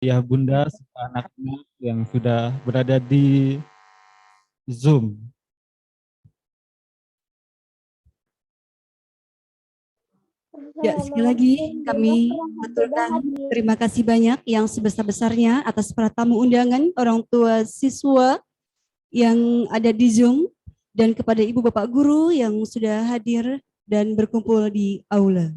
ayah bunda serta anak-anak yang sudah berada di Zoom. Ya, sekali lagi kami aturkan terima kasih banyak yang sebesar-besarnya atas para tamu undangan, orang tua siswa yang ada di Zoom, dan kepada ibu bapak guru yang sudah hadir dan berkumpul di aula.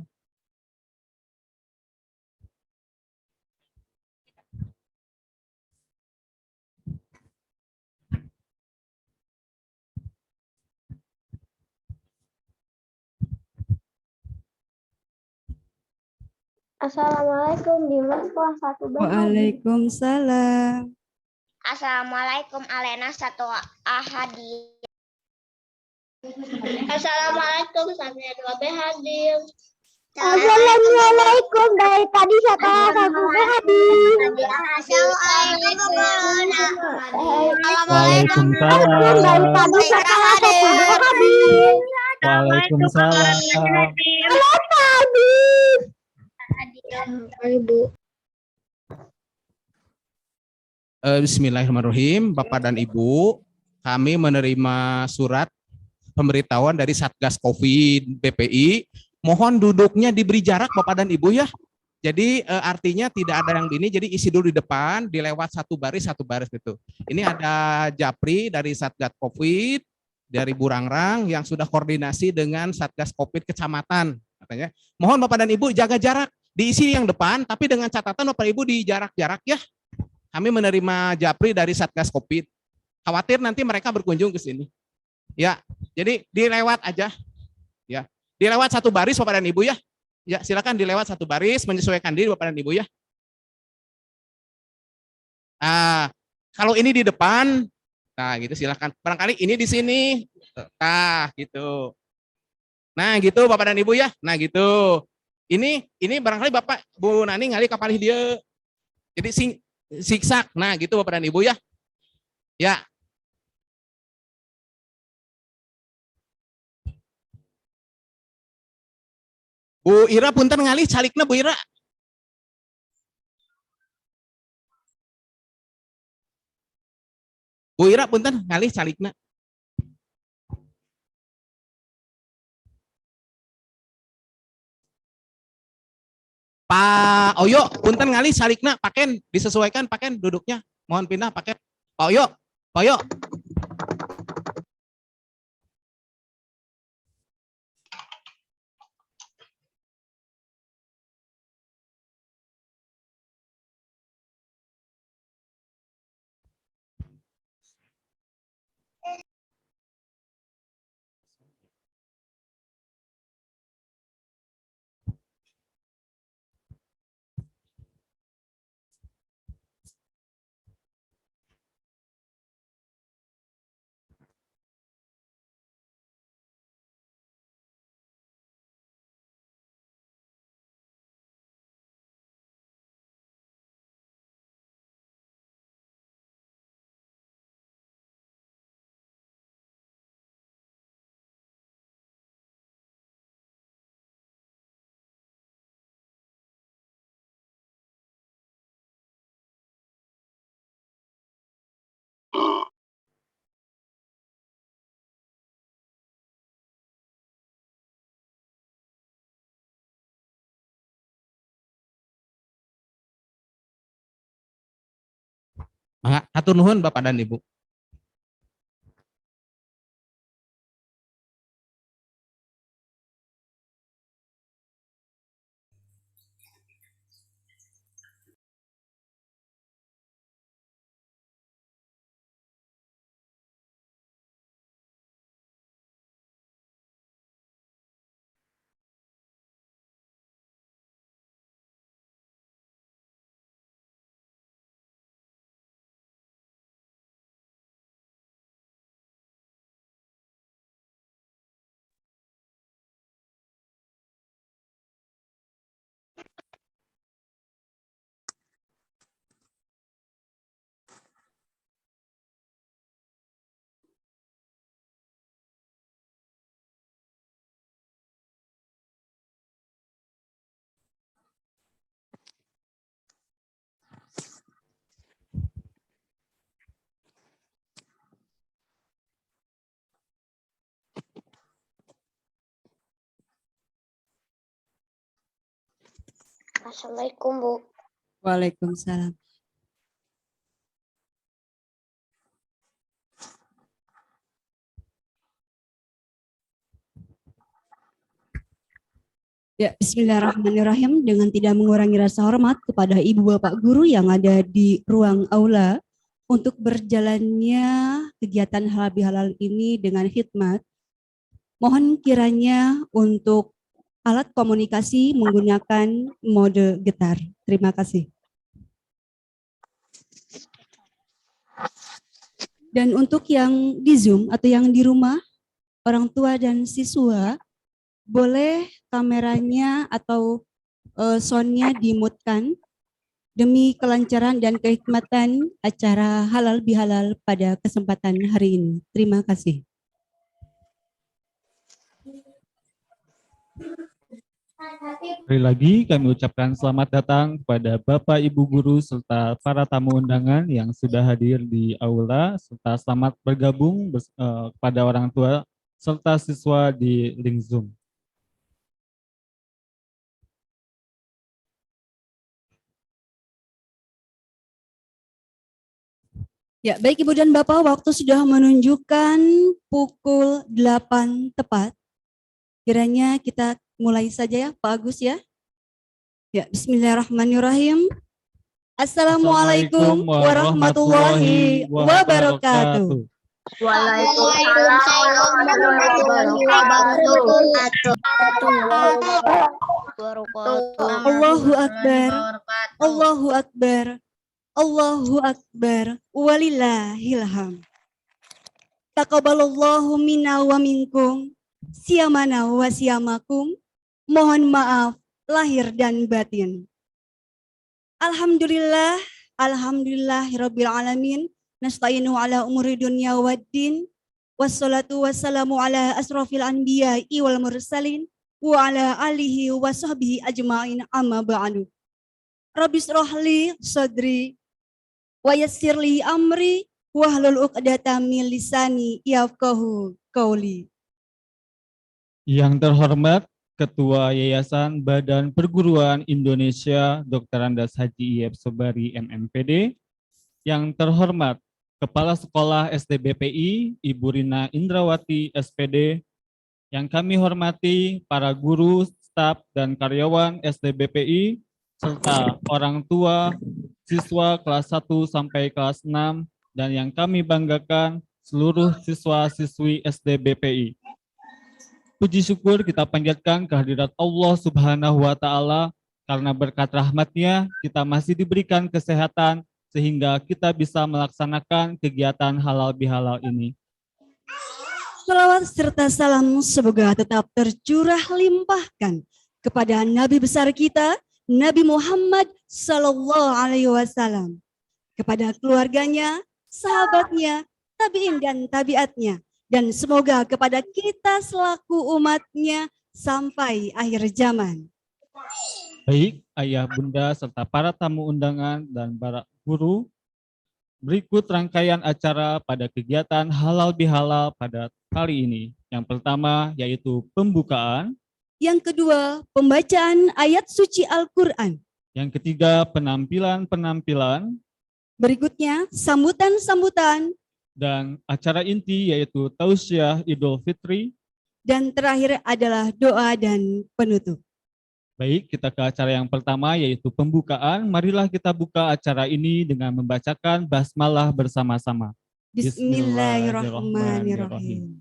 Assalamualaikum Dimas kelas 1 Waalaikumsalam. Assalamualaikum Alena satu Ahadi. Assalamualaikum Samia 2B hadir. Assalamualaikum dari tadi satu hadir. Assalamualaikum Waalaikumsalam. dari tadi satu hadir. Waalaikumsalam. Ibu. Bismillahirrahmanirrahim, Bapak dan Ibu, kami menerima surat pemberitahuan dari Satgas COVID BPI. Mohon duduknya diberi jarak Bapak dan Ibu ya. Jadi artinya tidak ada yang ini, jadi isi dulu di depan, dilewat satu baris gitu. Ini ada Japri dari Satgas COVID, dari Burangrang yang sudah koordinasi dengan Satgas COVID Kecamatan. Katanya, mohon Bapak dan Ibu jaga jarak, diisi yang depan, tapi dengan catatan Bapak Ibu di jarak-jarak ya. Kami menerima Japri dari Satgas COVID. Khawatir nanti mereka berkunjung ke sini. Ya, jadi dilewat aja. Ya, dilewat satu baris Bapak dan Ibu ya. Ya, silakan dilewat satu baris, menyesuaikan diri Bapak dan Ibu ya. Kalau ini di depan, nah gitu silakan. Barangkali ini di sini, nah gitu. Nah gitu Bapak dan Ibu ya. Nah gitu. Ini barangkali Bapak Bu Nani ngali kapalih dia. Jadi siksak. Nah gitu Bapak dan Ibu ya. Ya. Bu Ira punten ngalih calikna Bu Ira. Bu Ira punten ngalih calikna. Pak Oyo punten ngalih calikna paken disesuaikan paken duduknya. Mohon pindah paken. Pak Oyo. Pak Oyo. Atur nuhun Bapak dan Ibu. Assalamualaikum, Bu. Waalaikumsalam. Ya, bismillahirrahmanirrahim. Dengan tidak mengurangi rasa hormat kepada Ibu Bapak Guru yang ada di ruang aula untuk berjalannya kegiatan halal bihalal ini dengan hikmat. Mohon kiranya untuk alat komunikasi menggunakan mode getar. Terima kasih. Dan untuk yang di Zoom atau yang di rumah, orang tua dan siswa, boleh kameranya atau soundnya dimutkan demi kelancaran dan kehikmatan acara halal bihalal pada kesempatan hari ini. Terima kasih. Sekali lagi kami ucapkan selamat datang kepada Bapak Ibu Guru serta para tamu undangan yang sudah hadir di aula, serta selamat bergabung kepada orang tua serta siswa di link Zoom. Ya, baik Ibu dan Bapak, waktu sudah menunjukkan pukul 8 tepat. Kiranya kita mulai saja ya, Pak Agus ya. Ya, bismillahirrahmanirrahim. Assalamualaikum warahmatullahi wabarakatuh. Waalaikumsalam warahmatullahi wabarakatuh. Allahu Akbar, Allahu Akbar, Allahu Akbar, walillahilham. Taqabbalallahu minna wa minkum, siyamana wa siyamakum, mohon maaf lahir dan batin. Alhamdulillah, alhamdulillahirabbil alamin, nasta'inu ala umuri dunya waddin, wassalatu wassalamu ala asrofil anbiya'i wal mursalin, wa ala alihi wa sahbihi ajma'in amma ba'du. Rabbi shrahli sadri, wa yassirli amri, wahlul 'uqdatam min lisani yafqahu qauli. Yang terhormat Ketua Yayasan Badan Perguruan Indonesia Dr. Andas Haji IF Sobari MMPD, yang terhormat Kepala Sekolah SDBPI Ibu Rina Indrawati SPD, yang kami hormati para guru, staf, dan karyawan SDBPI, serta orang tua, siswa kelas 1 sampai kelas 6, dan yang kami banggakan seluruh siswa-siswi SDBPI. Puji syukur kita panjatkan kehadirat Allah Subhanahu wa Ta'ala, karena berkat rahmat-Nya kita masih diberikan kesehatan sehingga kita bisa melaksanakan kegiatan halal bihalal ini. Salawat serta salam semoga tetap tercurah limpahkan kepada Nabi besar kita, Nabi Muhammad Sallallahu Alaihi Wasallam, kepada keluarganya, sahabatnya, tabi'in dan tabiatnya, dan semoga kepada kita selaku umatnya sampai akhir zaman. Baik, ayah, bunda, serta para tamu undangan dan para guru, berikut rangkaian acara pada kegiatan halal bihalal pada kali ini. Yang pertama yaitu pembukaan. Yang kedua, pembacaan ayat suci Al-Quran. Yang ketiga, penampilan-penampilan. Berikutnya, sambutan-sambutan. Dan acara inti yaitu tausiah Idul Fitri. Dan terakhir adalah doa dan penutup. Baik, kita ke acara yang pertama yaitu pembukaan. Marilah kita buka acara ini dengan membacakan basmalah bersama-sama. Bismillahirrahmanirrahim.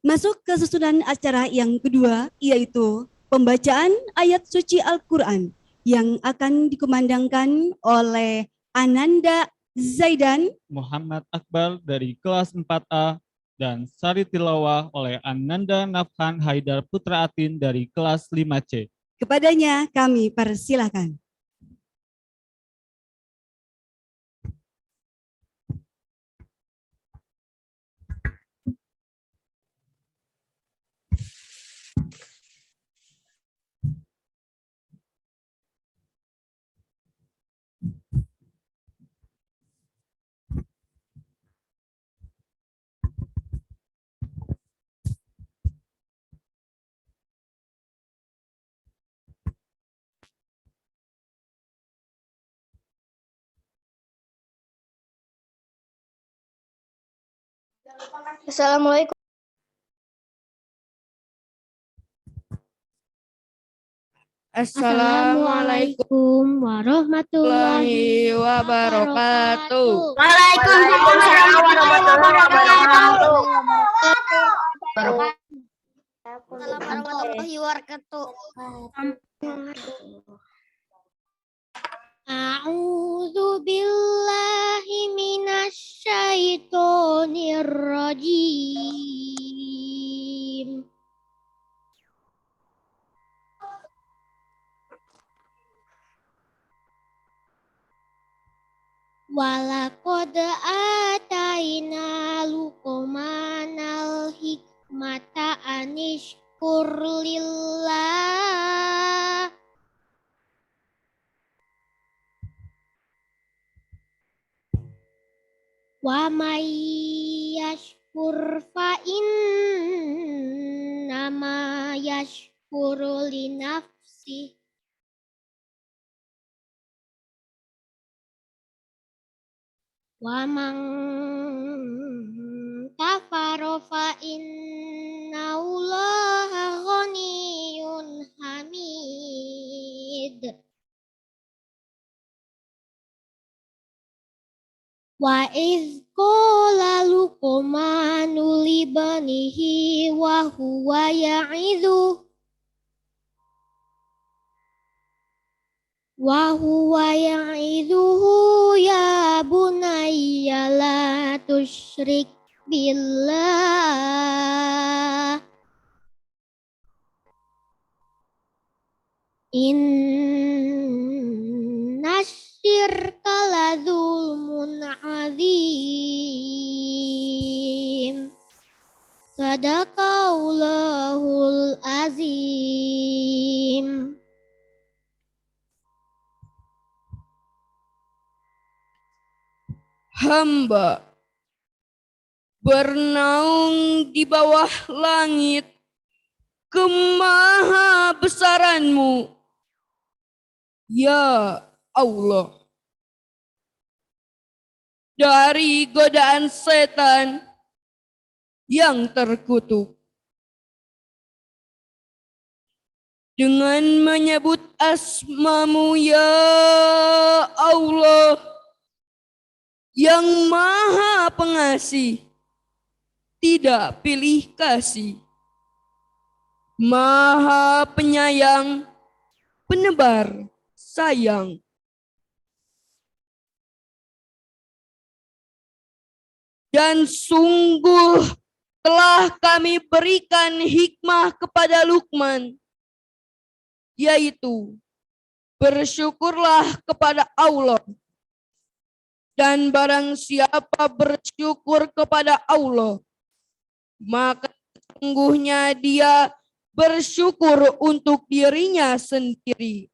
Masuk ke susunan acara yang kedua, yaitu pembacaan ayat suci Al-Quran yang akan dikumandangkan oleh Ananda Zaidan Muhammad Akbar dari kelas 4A dan sari tilawah oleh Ananda Nafhan Haidar Putra Atin dari kelas 5C. Kepadanya kami persilakan. Assalamualaikum. Assalamualaikum warahmatullahi wabarakatuh. Waalaikumsalam warahmatullahi wabarakatuh. A'udzu billahi minasy syaithanir rajim. Walaqad ataina Luqmanal hikmata anishkur lillah wa may yashkur fa innama yashkuru li nafsihi wa man kafara fa innallaha ghaniyyun hamid. Wa iz qala Luqmanu libanihi wa huwa ya'idhu ya bunayya la tusyrik billah inna syirka la zulmun azim. Sadaqallahul azim. Hamba bernaung di bawah langit kemaha besaran-Mu, ya Allah, dari godaan setan yang terkutuk. Dengan menyebut asma-Mu, ya Allah, yang maha pengasih, tidak pilih kasih, maha penyayang, penebar sayang. Dan sungguh telah kami berikan hikmah kepada Luqman, yaitu bersyukurlah kepada Allah. Dan barang siapa bersyukur kepada Allah, maka sesungguhnya dia bersyukur untuk dirinya sendiri.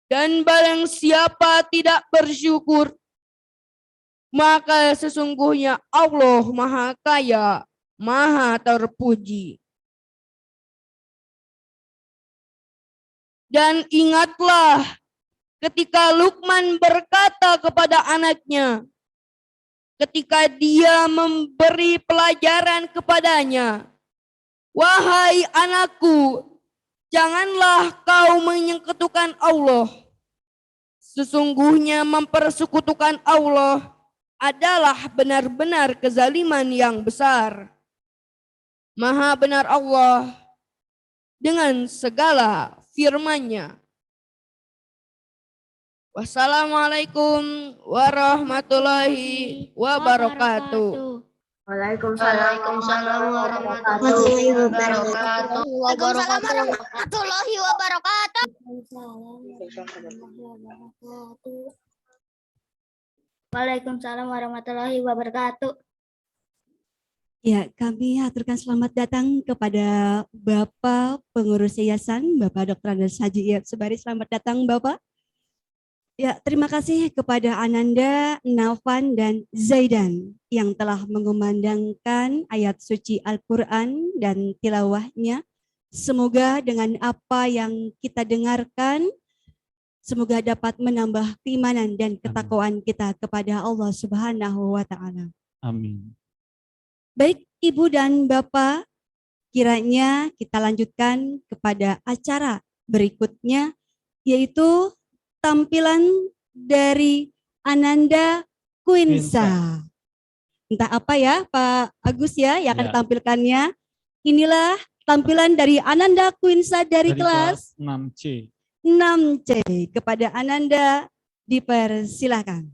Dan barang siapa tidak bersyukur, maka sesungguhnya Allah Maha Kaya, Maha Terpuji. Dan ingatlah ketika Luqman berkata kepada anaknya, ketika dia memberi pelajaran kepadanya, "Wahai anakku, janganlah kau menyekutukan Allah. Sesungguhnya mempersekutukan Allah adalah benar-benar kezaliman yang besar. Maha benar Allah dengan segala firman-Nya." Wassalamualaikum warahmatullahi wabarakatuh. Waalaikumsalam warahmatullahi wabarakatuh. Waalaikumsalam warahmatullahi wabarakatuh. Waalaikumsalam warahmatullahi wabarakatuh. Ya, kami aturkan selamat datang kepada Bapak Pengurus Yayasan, Bapak Dr. Andes Haji Iyad Sobari. Selamat datang Bapak. Ya, terima kasih kepada Ananda, Naufan, dan Zaidan yang telah mengumandangkan ayat suci Al-Quran dan tilawahnya. Semoga dengan apa yang kita dengarkan, semoga dapat menambah keimanan dan ketakwaan kita kepada Allah Subhanahu wa Ta'ala. Amin. Baik Ibu dan Bapak, kiranya kita lanjutkan kepada acara berikutnya, yaitu tampilan dari Ananda Quinsa. Entah apa ya Pak Agus ya yang akan Ya. ditampilkannya. Inilah tampilan dari Ananda Quinsa dari kelas 6C. 6C. Kepada Ananda dipersilakan.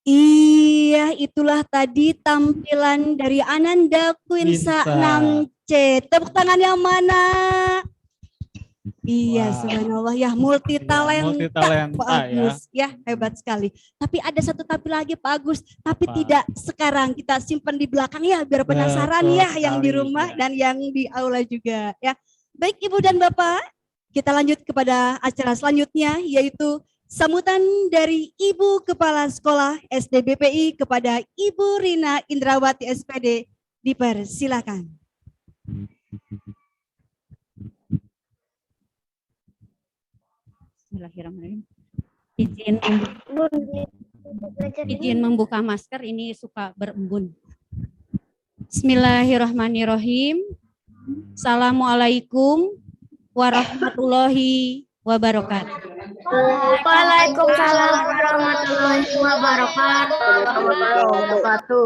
Iya, itulah tadi tampilan dari Ananda Quinsa Quinsa. 6C. Tepuk tangan yang mana? Iya, Wah. subhanallah ya, multi talenta multitalenta Pak Agus. Ya, hebat sekali. Tapi ada satu tapi lagi Pak Agus, tapi Apa? tidak sekarang, kita simpan di belakang ya biar penasaran Betul ya yang di sekali, rumah ya. dan yang di aula juga ya. Baik Ibu dan Bapak, kita lanjut kepada acara selanjutnya yaitu sambutan dari Ibu Kepala Sekolah SD BPI kepada Ibu Rina Indrawati SPD. Dipersilakan. Bismillahirrahmanirrahim. izin membuka masker, ini suka berembun. Bismillahirrahmanirrahim. Assalamualaikum warahmatullahi wabarakatuh. Waalaikumsalam warahmatullahi wabarakatuh.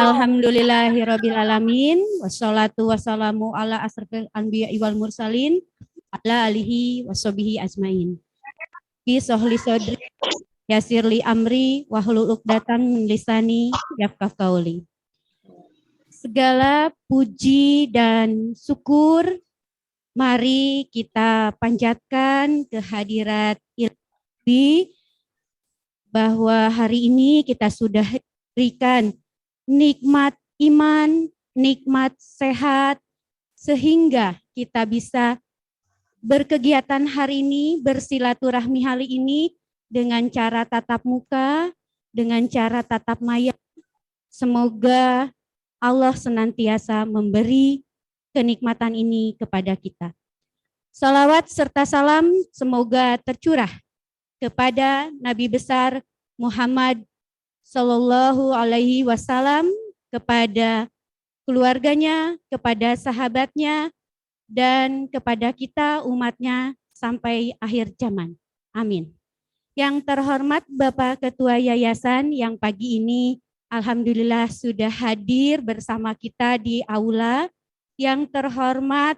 Alhamdulillahirabbil alamin, wassalatu wassalamu ala asrofil anbiya wal mursalin ala alihi washabihi ajmain. Bi sohli sodri yasirli amri wahlul uqdatan min lisani yafqahu qauli. Segala puji dan syukur mari kita panjatkan kehadirat Ilahi, bahwa hari ini kita sudah berikan nikmat iman, nikmat sehat, sehingga kita bisa berkegiatan hari ini, bersilaturahmi hari ini dengan cara tatap muka, dengan cara tatap maya. Semoga Allah senantiasa memberi kenikmatan ini kepada kita. Salawat serta salam semoga tercurah kepada Nabi besar Muhammad Sallallahu Alaihi Wasallam, kepada keluarganya, kepada sahabatnya, dan kepada kita umatnya sampai akhir zaman. Amin. Yang terhormat Bapak Ketua Yayasan yang pagi ini alhamdulillah sudah hadir bersama kita di aula. Yang terhormat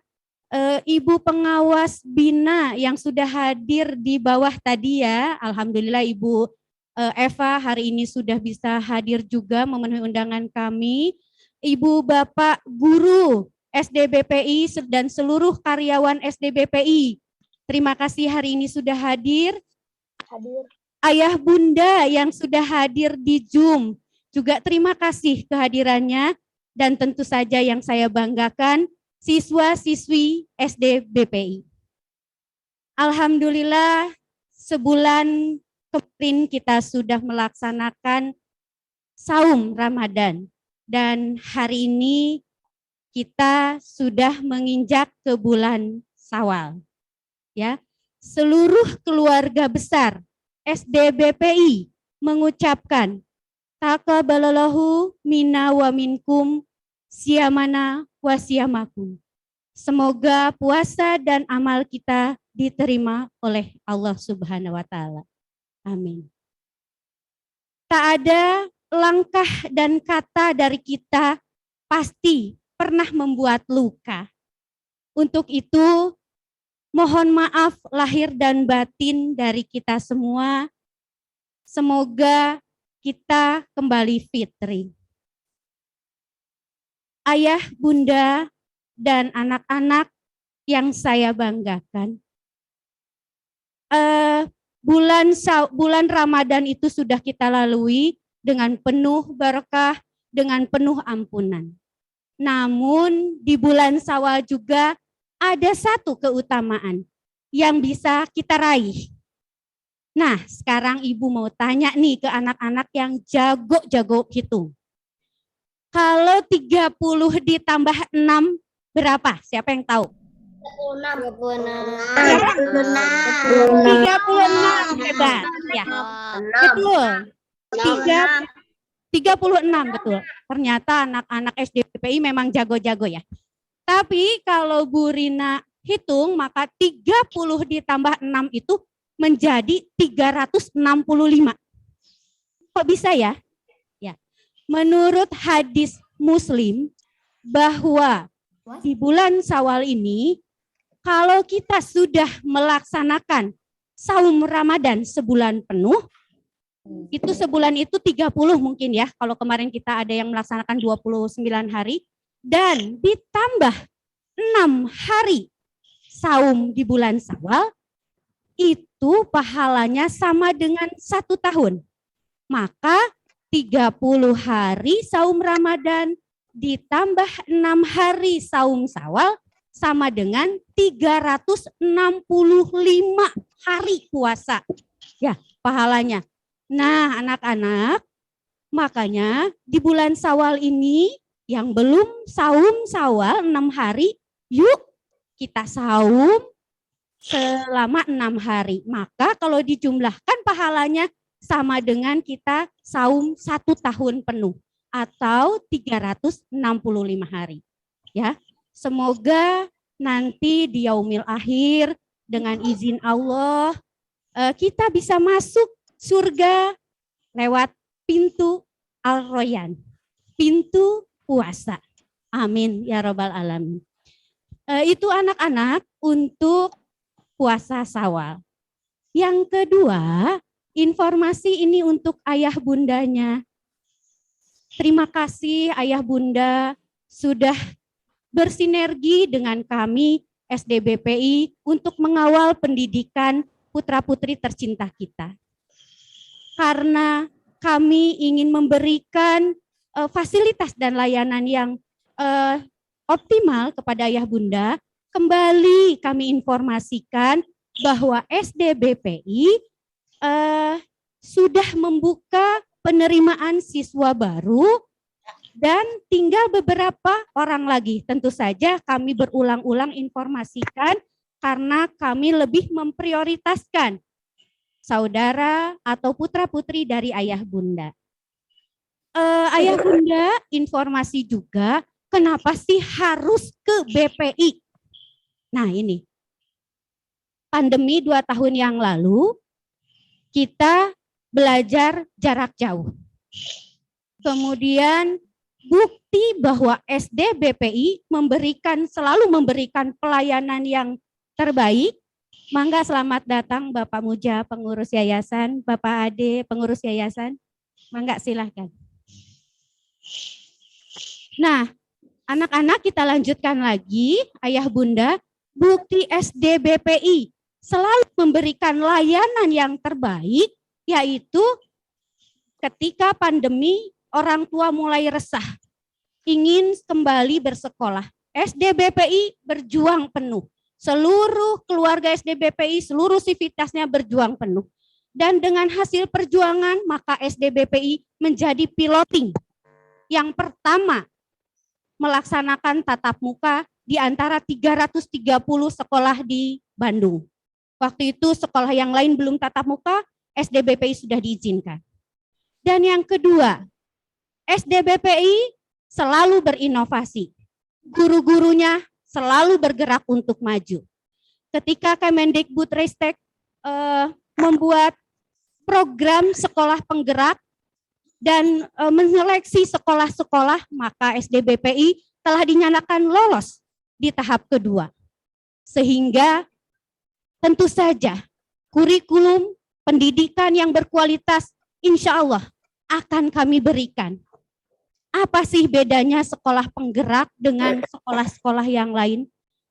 Ibu pengawas Bina yang sudah hadir di bawah tadi ya. Alhamdulillah Ibu Eva hari ini sudah bisa hadir juga memenuhi undangan kami. Ibu Bapak Guru SDBPI dan seluruh karyawan SDBPI, terima kasih hari ini sudah hadir. Ayah Bunda yang sudah hadir di Zoom, juga terima kasih kehadirannya. Dan tentu saja yang saya banggakan, siswa-siswi SDBPI. Alhamdulillah sebulan kemarin kita sudah melaksanakan saum Ramadan. Dan hari ini kita sudah menginjak ke bulan Syawal. Ya, seluruh keluarga besar SDBPI mengucapkan taqabbalallahu minna wa minkum siyamana wa siyamakum. Semoga puasa dan amal kita diterima oleh Allah Subhanahu wa taala. Amin. Tak ada langkah dan kata dari kita pasti pernah membuat luka. Untuk itu, mohon maaf lahir dan batin dari kita semua. Semoga kita kembali fitri. Ayah, bunda, dan anak-anak yang saya banggakan. Bulan Ramadan itu sudah kita lalui dengan penuh berkah, dengan penuh ampunan. Namun di bulan Syawal juga ada satu keutamaan yang bisa kita raih. Nah, sekarang Ibu mau tanya nih ke anak-anak yang jago-jago hitung. Kalau 30 ditambah 6 berapa? Siapa yang tahu? 36 hebat. Ya. Betul. 36 betul. Ternyata anak-anak SDPI memang jago-jago ya. Tapi kalau Bu Rina hitung maka 30 ditambah 6 itu menjadi 365. Kok bisa ya? Ya. Menurut hadis Muslim bahwa di bulan Syawal ini kalau kita sudah melaksanakan saum Ramadan sebulan penuh, itu sebulan itu 30 mungkin ya, kalau kemarin kita ada yang melaksanakan 29 hari, dan ditambah 6 hari saum di bulan Syawal, itu pahalanya sama dengan 1 tahun. Maka 30 hari saum Ramadan ditambah 6 hari saum Syawal sama dengan 365 hari puasa. Ya, pahalanya. Nah, anak-anak, makanya di bulan Syawal ini yang belum saum Syawal 6 hari, yuk kita saum selama 6 hari. Maka kalau dijumlahkan pahalanya sama dengan kita saum 1 tahun penuh atau 365 hari. Ya, semoga nanti di yaumil akhir dengan izin Allah kita bisa masuk surga lewat pintu Al-Royan, pintu puasa. Amin ya robbal alamin. Itu anak-anak untuk puasa Syawal. Yang kedua, informasi ini untuk ayah bundanya. Terima kasih ayah bunda sudah bersinergi dengan kami SDBPI untuk mengawal pendidikan putra-putri tercinta kita. Karena kami ingin memberikan fasilitas dan layanan yang optimal kepada ayah bunda, kembali kami informasikan bahwa SDBPI sudah membuka penerimaan siswa baru dan tinggal beberapa orang lagi. Tentu saja kami berulang-ulang informasikan karena kami lebih memprioritaskan saudara atau putra-putri dari ayah bunda. Ayah bunda informasi juga kenapa sih harus ke BPI? Nah ini, pandemi 2 tahun yang lalu kita belajar jarak jauh. Kemudian bukti bahwa SDBPI selalu memberikan pelayanan yang terbaik. Mangga selamat datang Bapak Muja, pengurus yayasan, Bapak Ade, pengurus yayasan. Mangga silahkan. Nah, anak-anak kita lanjutkan lagi, ayah bunda, bukti SDBPI selalu memberikan layanan yang terbaik, yaitu ketika pandemi orang tua mulai resah, ingin kembali bersekolah. SDBPI berjuang penuh. Seluruh keluarga SDBPI, seluruh sivitasnya berjuang penuh. Dan dengan hasil perjuangan, maka SDBPI menjadi piloting. Yang pertama, melaksanakan tatap muka di antara 330 sekolah di Bandung. Waktu itu sekolah yang lain belum tatap muka, SDBPI sudah diizinkan. Dan yang kedua, SDBPI selalu berinovasi. Guru-gurunya selalu bergerak untuk maju. Ketika Kemendikbudristek membuat program sekolah penggerak dan menyeleksi sekolah-sekolah, maka SDBPI telah dinyatakan lolos di tahap kedua. Sehingga tentu saja kurikulum pendidikan yang berkualitas insya Allah akan kami berikan. Apa sih bedanya sekolah penggerak dengan sekolah-sekolah yang lain?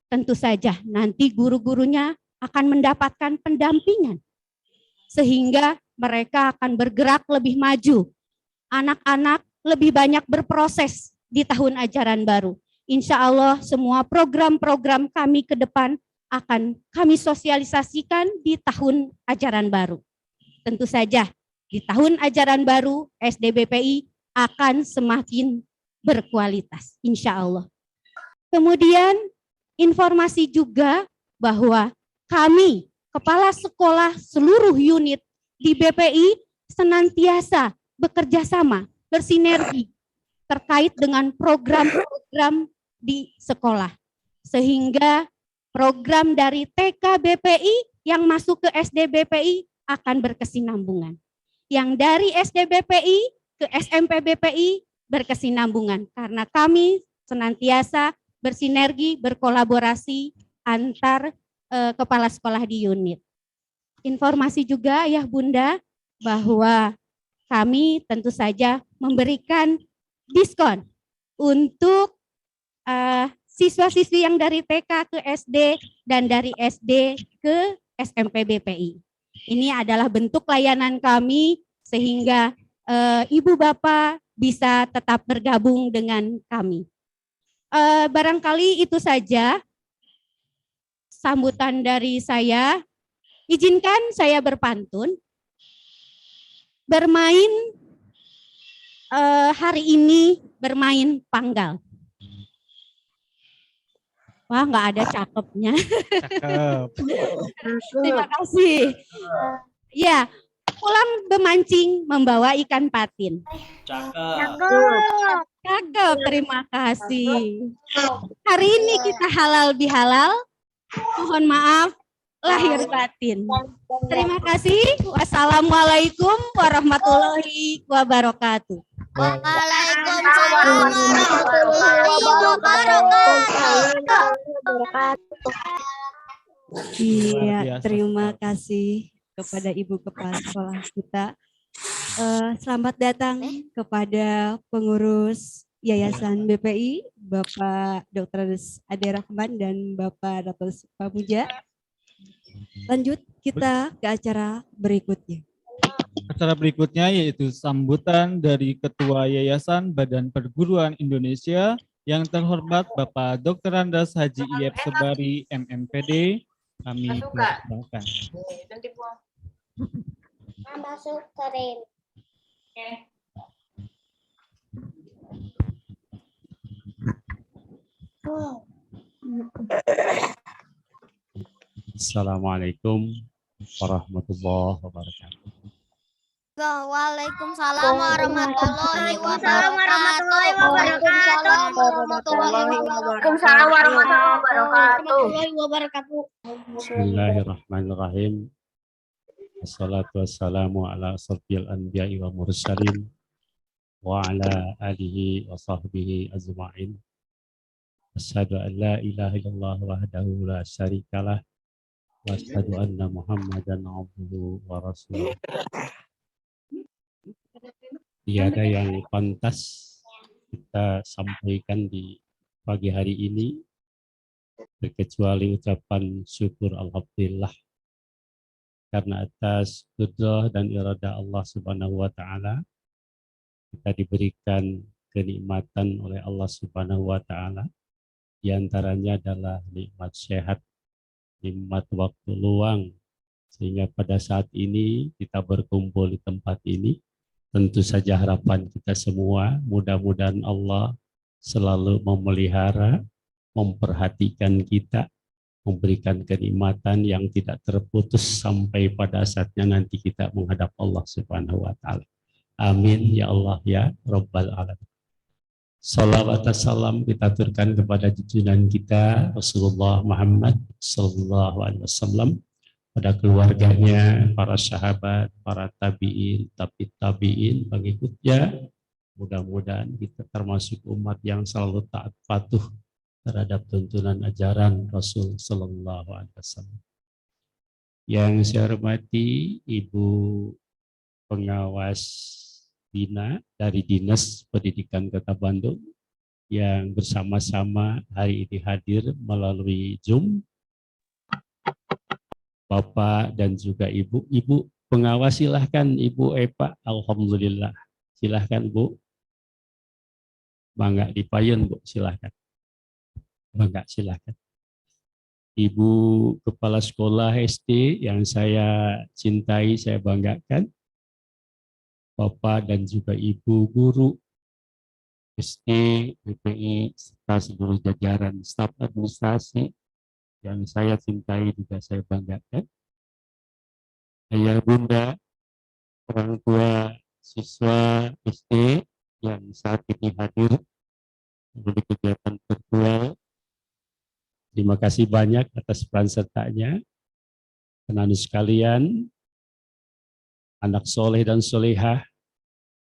Tentu saja nanti guru-gurunya akan mendapatkan pendampingan. Sehingga mereka akan bergerak lebih maju. Anak-anak lebih banyak berproses di tahun ajaran baru. Insya Allah semua program-program kami ke depan akan kami sosialisasikan di tahun ajaran baru. Tentu saja di tahun ajaran baru SDBPI akan semakin berkualitas, insya Allah. Kemudian informasi juga bahwa kami, kepala sekolah seluruh unit di BPI senantiasa bekerja sama, bersinergi terkait dengan program-program di sekolah. Sehingga program dari TK BPI yang masuk ke SDBPI akan berkesinambungan. Yang dari SDBPI ke SMP BPI berkesinambungan karena kami senantiasa bersinergi, berkolaborasi antar kepala sekolah di unit. Informasi juga ayah bunda bahwa kami tentu saja memberikan diskon untuk siswa-siswi yang dari TK ke SD dan dari SD ke SMP BPI. Ini adalah bentuk layanan kami sehingga ibu bapak bisa tetap bergabung dengan kami. Barangkali itu saja sambutan dari saya. Izinkan saya berpantun. Bermain hari ini bermain panggal. Wah, nggak ada cakepnya. Cakep. Terima kasih. Ya, pulang memancing membawa ikan patin. Cakep, terima kasih. Hari ini kita halal bihalal. Mohon maaf lahir batin. Terima kasih. Wassalamualaikum warahmatullahi wabarakatuh. Waalaikumsalam warahmatullahi wabarakatuh. Iya, biasa terima sekali. kasih kepada Ibu Kepala Sekolah kita. Selamat datang kepada pengurus Yayasan BPI, Bapak Dr. Ade Rahman dan Bapak Dr. Pamuja. Lanjut kita ke acara berikutnya. Acara berikutnya yaitu sambutan dari Ketua Yayasan Badan Perguruan Indonesia yang terhormat Bapak Dr. Andas Haji IF Sobari MMPD. Kami persilakan. Masuk keren. Assalamualaikum warahmatullahi wabarakatuh. Waalaikumsalam warahmatullahi wabarakatuh. Bismillahirrahmanirrahim. Assalatu wassalamu ala asrofil anbiya'i wa mursalin wa ala alihi wa sahbihi ajma'in. Asyhadu an la ilaha illallah wahdahu la syarikalah wa asyhadu anna Muhammadan abduhu wa rasuluh. Tiada yang pantas kita sampaikan di pagi hari ini kecuali ucapan syukur alhamdulillah karena atas qudrah dan iradah Allah Subhanahu wa taala kita diberikan kenikmatan oleh Allah Subhanahu wa taala, di antaranya adalah nikmat sehat, nikmat waktu luang, sehingga pada saat ini kita berkumpul di tempat ini. Tentu saja harapan kita semua, mudah-mudahan Allah selalu memelihara, memperhatikan kita, memberikan kenikmatan yang tidak terputus sampai pada saatnya nanti kita menghadap Allah Subhanahu wa taala. Amin ya Allah ya Rabbal alamin. Salawat dan salam kita aturkan kepada junjungan kita Rasulullah Muhammad sallallahu alaihi wasallam, pada keluarganya, para sahabat, para tabi'in, tabi'in, pengikutnya. Mudah-mudahan kita termasuk umat yang selalu taat patuh terhadap tuntunan ajaran Rasul sallallahu alaihi wasallam. Yang saya hormati Ibu Pengawas Bina dari Dinas Pendidikan Kota Bandung yang bersama-sama hari ini hadir melalui Zoom. Bapak dan juga Ibu. Ibu pengawas silahkan Ibu Epa. Alhamdulillah. Silahkan Bu. Bangga dipayun Bu, silahkan. Bangga silahkan. Ibu Kepala Sekolah SD yang saya cintai, saya banggakan. Bapak dan juga Ibu Guru SD, BPI, serta seluruh jajaran staf administrasi yang saya cintai juga saya banggakan. Ayah bunda, orang tua siswa SD yang saat ini hadir di kegiatan virtual. Terima kasih banyak atas peran sertanya. Anak-anak sekalian, anak soleh dan solehah,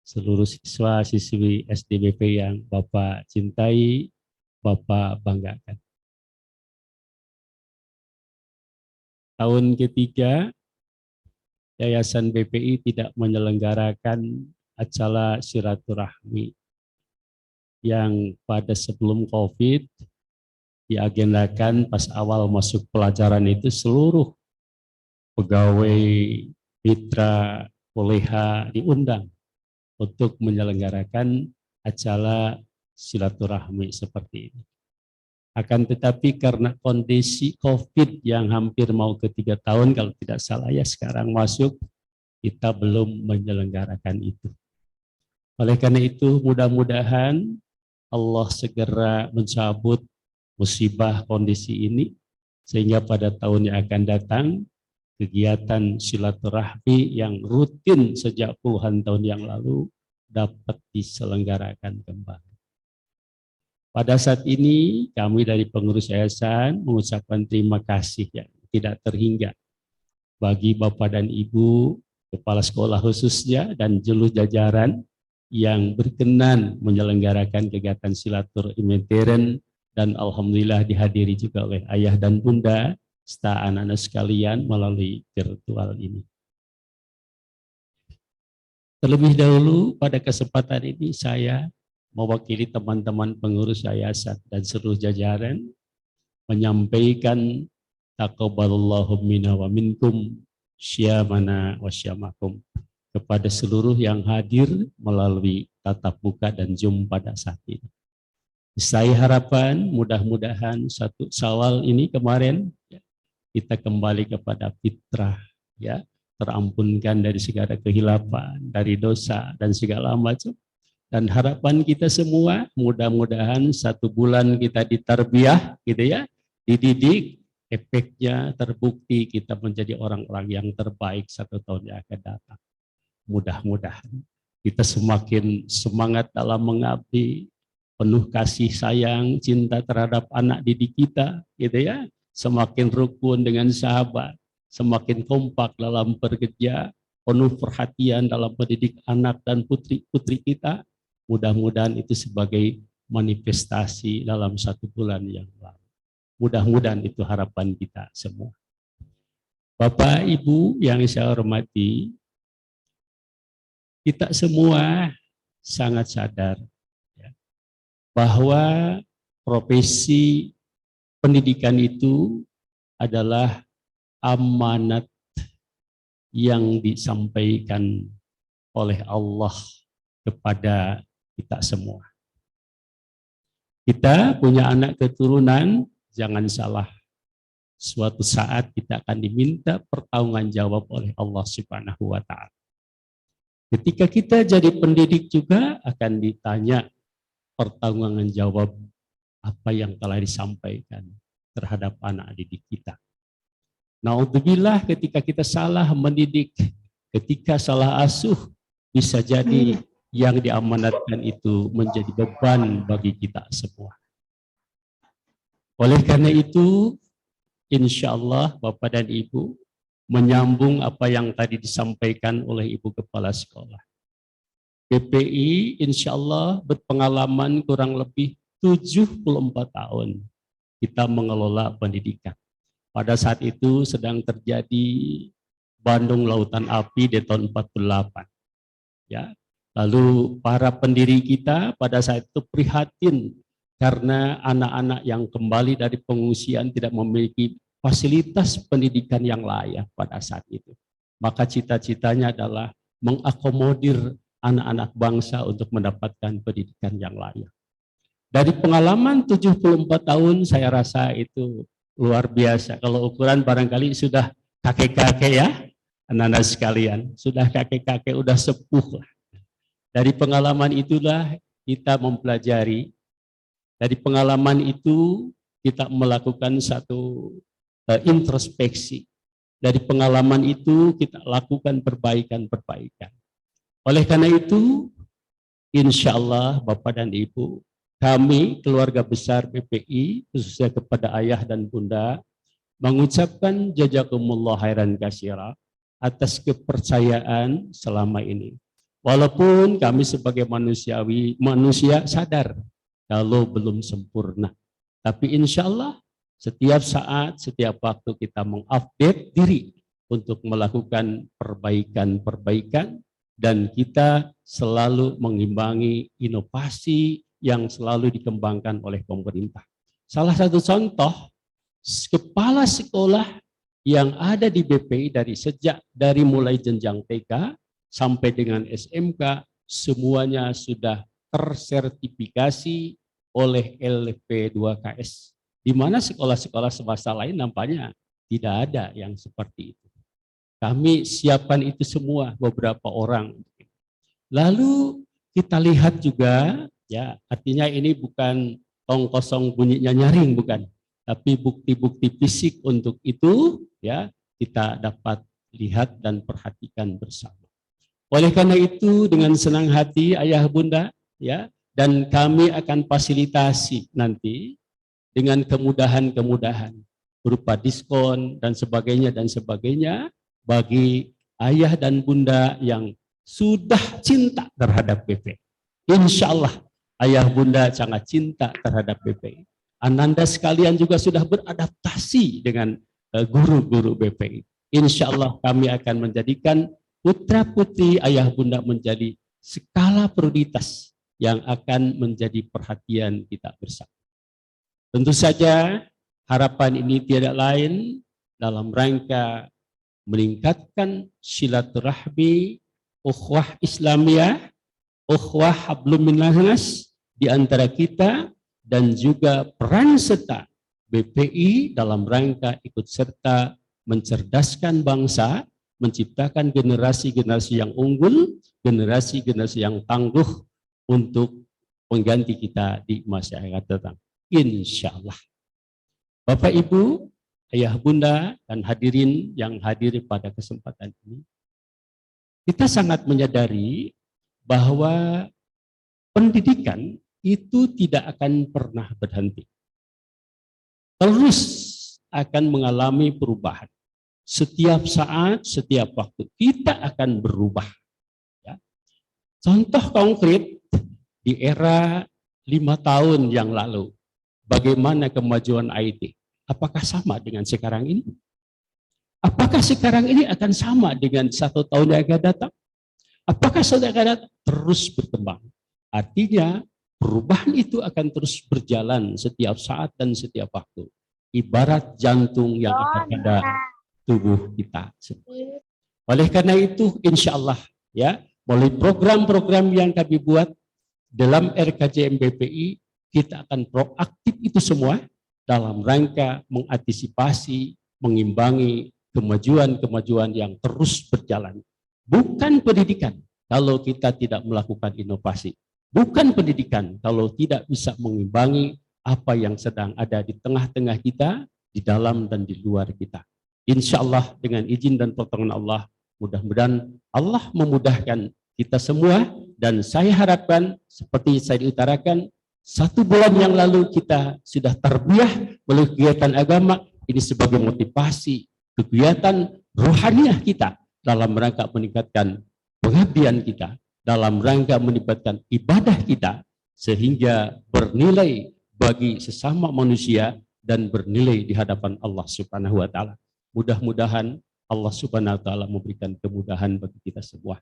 seluruh siswa siswi SDBP yang Bapak cintai, Bapak banggakan. Tahun ketiga, Yayasan BPI tidak menyelenggarakan acara silaturahmi yang pada sebelum COVID diagendakan pas awal masuk pelajaran itu seluruh pegawai mitra koleha diundang untuk menyelenggarakan acara silaturahmi seperti ini. Akan tetapi karena kondisi COVID yang hampir mau ke 3 tahun, kalau tidak salah ya sekarang masuk, kita belum menyelenggarakan itu. Oleh karena itu mudah-mudahan Allah segera mencabut musibah kondisi ini, sehingga pada tahun yang akan datang kegiatan silaturahmi yang rutin sejak puluhan tahun yang lalu dapat diselenggarakan kembali. Pada saat ini kami dari pengurus yayasan mengucapkan terima kasih yang tidak terhingga bagi Bapak dan Ibu, Kepala Sekolah khususnya dan seluruh jajaran yang berkenan menyelenggarakan kegiatan silaturahmi intern, dan alhamdulillah dihadiri juga oleh ayah dan bunda serta anak-anak sekalian melalui virtual ini. Terlebih dahulu pada kesempatan ini saya mewakili teman-teman pengurus yayasan dan seluruh jajaran menyampaikan taqabbalallahu minna wa minkum syamana wa syamakum kepada seluruh yang hadir melalui tatap muka dan Zoom pada saat ini. Saya harapan mudah-mudahan 1 Syawal ini kemarin kita kembali kepada fitrah, ya, terampunkan dari segala kehilapan, dari dosa dan segala macam. Dan harapan kita semua mudah-mudahan 1 bulan kita ditarbiyah, gitu ya, dididik, efeknya terbukti kita menjadi orang-orang yang terbaik 1 tahun yang akan datang. Mudah-mudahan kita semakin semangat dalam mengabdi, penuh kasih sayang, cinta terhadap anak didik kita, gitu ya, semakin rukun dengan sahabat, semakin kompak dalam bekerja, penuh perhatian dalam mendidik anak dan putri-putri kita. Mudah-mudahan itu sebagai manifestasi dalam 1 bulan yang lalu. Mudah-mudahan itu harapan kita semua. Bapak, Ibu yang saya hormati, kita semua sangat sadar ya, bahwa profesi pendidikan itu adalah amanat yang disampaikan oleh Allah kepada kita semua. Kita punya anak keturunan, jangan salah. Suatu saat kita akan diminta pertanggungjawab oleh Allah Subhanahu wa Ta'ala. Ketika kita jadi pendidik juga akan ditanya pertanggungjawab apa yang telah disampaikan terhadap anak didik kita. Naudzubillah, ketika kita salah mendidik, ketika salah asuh, bisa jadi yang diamanatkan itu menjadi beban bagi kita semua. Oleh karena itu, insya Allah Bapak dan Ibu, menyambung apa yang tadi disampaikan oleh Ibu Kepala Sekolah. BPI insya Allah berpengalaman kurang lebih 74 tahun kita mengelola pendidikan. Pada saat itu sedang terjadi Bandung Lautan Api di tahun 48. Ya. Lalu para pendiri kita pada saat itu prihatin karena anak-anak yang kembali dari pengungsian tidak memiliki fasilitas pendidikan yang layak pada saat itu. Maka cita-citanya adalah mengakomodir anak-anak bangsa untuk mendapatkan pendidikan yang layak. Dari pengalaman 74 tahun saya rasa itu luar biasa. Kalau ukuran barangkali sudah kakek-kakek ya, anak-anak sekalian, sudah kakek-kakek, udah sepuh lah. Dari pengalaman itulah kita mempelajari, dari pengalaman itu kita melakukan satu introspeksi. Dari pengalaman itu kita lakukan perbaikan-perbaikan. Oleh karena itu, insya Allah Bapak dan Ibu, kami keluarga besar BPI, khususnya kepada ayah dan bunda, mengucapkan jazakumullah khairan katsira atas kepercayaan selama ini. Walaupun kami sebagai manusia sadar kalau belum sempurna. Tapi insya Allah setiap saat, setiap waktu kita mengupdate diri untuk melakukan perbaikan-perbaikan, dan kita selalu mengimbangi inovasi yang selalu dikembangkan oleh pemerintah. Salah satu contoh, kepala sekolah yang ada di BPI dari mulai jenjang TK sampai dengan SMK, semuanya sudah tersertifikasi oleh LP2KS. Di mana sekolah-sekolah swasta lain nampaknya tidak ada yang seperti itu. Kami siapkan itu semua, beberapa orang. Lalu kita lihat juga, ya, artinya ini bukan tong kosong bunyinya nyaring bukan, tapi bukti-bukti fisik untuk itu ya kita dapat lihat dan perhatikan bersama. Oleh karena itu dengan senang hati ayah bunda ya, dan kami akan fasilitasi nanti dengan kemudahan-kemudahan berupa diskon dan sebagainya bagi ayah dan bunda yang sudah cinta terhadap BPI. Insya Allah ayah bunda sangat cinta terhadap BPI. Ananda sekalian juga sudah beradaptasi dengan guru-guru BPI. Insya Allah kami akan menjadikan putra putri ayah bunda menjadi skala prioritas yang akan menjadi perhatian kita bersama. Tentu saja harapan ini tidak lain dalam rangka meningkatkan silaturahmi ukhuwah Islamiyah, ukhuwah hablum minnas di antara kita, dan juga peran serta BPI dalam rangka ikut serta mencerdaskan bangsa, menciptakan generasi-generasi yang unggul, generasi-generasi yang tangguh untuk pengganti kita di masa yang akan datang. Insya Allah. Bapak Ibu, ayah bunda dan hadirin yang hadir pada kesempatan ini, kita sangat menyadari bahwa pendidikan itu tidak akan pernah berhenti. Terus akan mengalami perubahan. Setiap saat, setiap waktu kita akan berubah. Ya. Contoh konkret di era 5 tahun yang lalu, bagaimana kemajuan IT? Apakah sama dengan sekarang ini? Apakah sekarang ini akan sama dengan 1 tahun yang akan datang? Apakah saudara terus berkembang? Artinya perubahan itu akan terus berjalan setiap saat dan setiap waktu. Ibarat jantung yang ada pada tubuh kita. Oleh karena itu, insya Allah ya, melalui program-program yang kami buat dalam RKJM BPI, kita akan proaktif itu semua dalam rangka mengantisipasi, mengimbangi kemajuan-kemajuan yang terus berjalan. Bukan pendidikan kalau kita tidak melakukan inovasi. Bukan pendidikan kalau tidak bisa mengimbangi apa yang sedang ada di tengah-tengah kita, di dalam dan di luar kita. Insya Allah dengan izin dan pertolongan Allah, mudah-mudahan Allah memudahkan kita semua, dan saya harapkan seperti saya diutarakan, 1 bulan yang lalu kita sudah tarbiyah melalui kegiatan agama, ini sebagai motivasi kegiatan rohaniah kita dalam rangka meningkatkan pengabdian kita, dalam rangka meningkatkan ibadah kita, sehingga bernilai bagi sesama manusia dan bernilai di hadapan Allah Subhanahu wa Ta'ala. Mudah-mudahan Allah Subhanahu wa Ta'ala memberikan kemudahan bagi kita semua.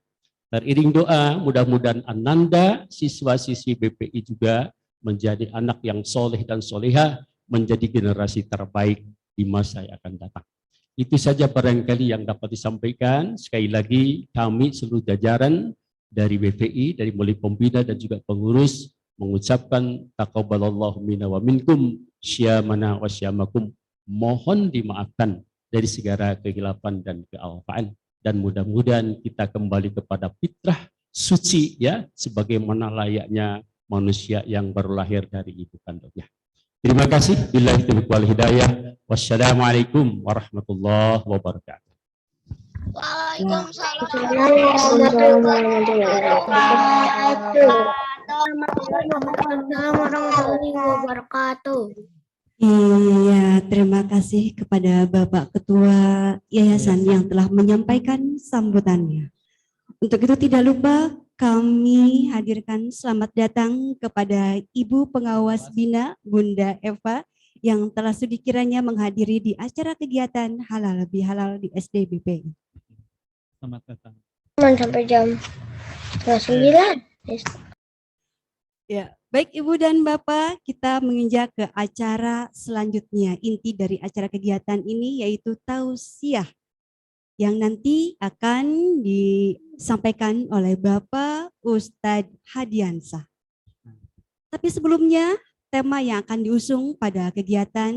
Teriring doa, mudah-mudahan Ananda, siswa-siswi BPI juga menjadi anak yang soleh dan soleha, menjadi generasi terbaik di masa yang akan datang. Itu saja barangkali yang dapat disampaikan. Sekali lagi kami seluruh jajaran dari BPI, dari mulai pembina dan juga pengurus, mengucapkan taqabbalallahu minna wa minkum syamana wa syamakum. Mohon dimaafkan dari segala kehilapan dan kealpaan, dan mudah-mudahan kita kembali kepada fitrah suci ya, sebagaimana layaknya manusia yang baru lahir dari ibu kandungnya. Terima kasih. Billahi taufiq wal hidayah. Wassalamualaikum warahmatullahi wabarakatuh. Waalaikumsalam warahmatullahi wabarakatuh. Iya, terima kasih kepada Bapak Ketua Yayasan yang telah menyampaikan sambutannya. Untuk itu tidak lupa kami hadirkan selamat datang kepada Ibu Pengawas Bina, Bunda Eva, yang telah sudi kiranya menghadiri di acara kegiatan halal bihalal di SD BPI. Selamat datang. Sampai jam 9. Ya, baik Ibu dan Bapak, kita menginjak ke acara selanjutnya. Inti dari acara kegiatan ini yaitu tausiah yang nanti akan disampaikan oleh Bapak Ustadz Hadiansah. Tapi sebelumnya, tema yang akan diusung pada kegiatan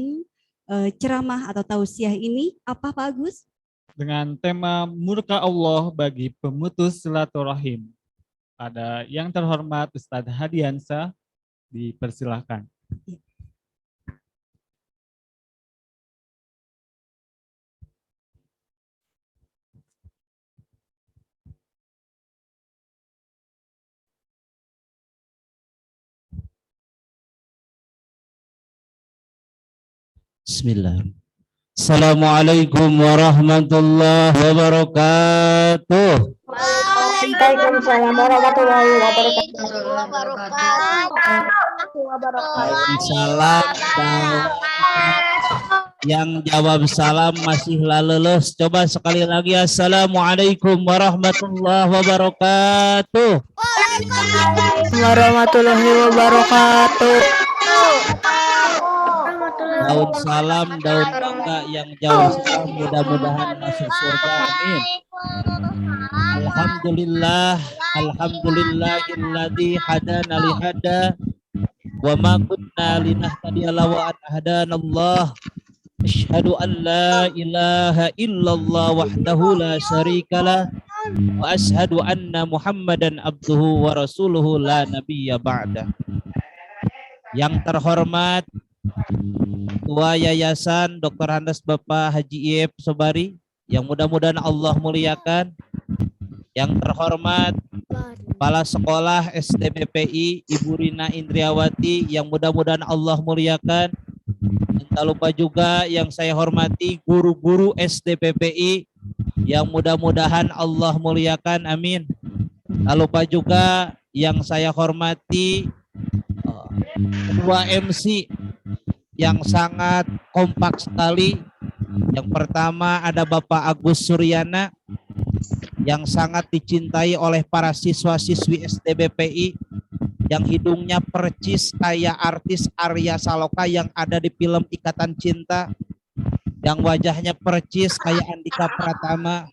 ceramah atau tausiah ini apa Pak Agus? Dengan tema murka Allah bagi pemutus silaturahim. Pada yang terhormat Ustadz Hadiansah, dipersilahkan. Bismillah. Assalamualaikum warahmatullahi wabarakatuh. Waalaikumsalam warahmatullahi Salam. Yang jawab salam masih lulus. Coba sekali lagi. Assalamualaikum warahmatullahi wabarakatuh. Warahmatullahi wabarakatuh. Daun salam, daun bangga yang jauh salam, mudah-mudahan masuk surga. Amin. Alhamdulillah, alhamdulillahilladzi hadana li hada wa ma kunna linahtadiya lawa an hadanallah. Asyhadu an la ilaha illallah wahdahu la syarikalah wa asyhadu anna Muhammadan abduhu wa rasuluhu la nabiyya ba'da. Yang terhormat Ketua Yayasan Dr. Andas Bapak Haji Iep Sobari, yang mudah-mudahan Allah muliakan. Yang terhormat Kepala Sekolah SDBPI Ibu Rina Indriawati, yang mudah-mudahan Allah muliakan. Dan tak lupa juga yang saya hormati guru-guru SDPPI, yang mudah-mudahan Allah muliakan. Amin. Tak lupa juga yang saya hormati kedua MC yang sangat kompak sekali. Yang pertama ada Bapak Agus Suryana, yang sangat dicintai oleh para siswa-siswi SDBPI, yang hidungnya percis kayak artis Arya Saloka yang ada di film Ikatan Cinta, yang wajahnya percis kayak Andika Pratama,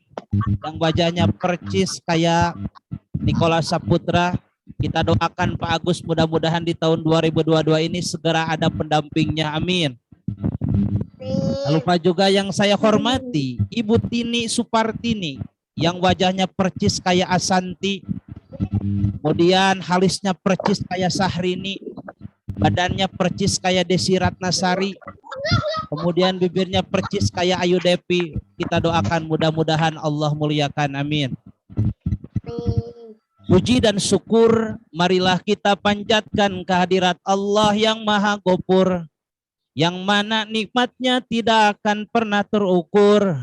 yang wajahnya percis kayak Nicholas Saputra. Kita doakan Pak Agus mudah-mudahan di tahun 2022 ini segera ada pendampingnya. Amin. Tak lupa juga yang saya hormati Ibu Tini Supartini, yang wajahnya percis kayak Asanti, kemudian halisnya percis kayak Sahrini, badannya percis kayak Desi Ratnasari, kemudian bibirnya percis kayak Ayu Depi. Kita doakan mudah-mudahan Allah muliakan. Amin. Puji dan syukur marilah kita panjatkan kehadirat Allah yang Maha Ghafur, yang mana nikmatnya tidak akan pernah terukur.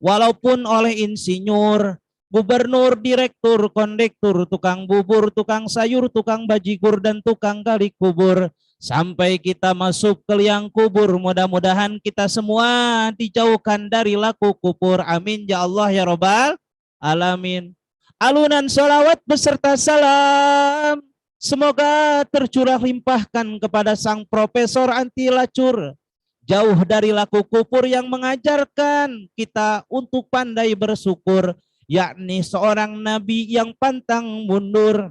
Walaupun oleh insinyur, gubernur, direktur, kondektur, tukang bubur, tukang sayur, tukang bajigur, dan tukang gali kubur, sampai kita masuk ke liang kubur, mudah-mudahan kita semua dijauhkan dari laku kubur. Amin ya Allah ya Rabbal Alamin. Alunan sholawat beserta salam semoga tercurah limpahkan kepada sang profesor anti lacur, jauh dari laku kufur, yang mengajarkan kita untuk pandai bersyukur, yakni seorang nabi yang pantang mundur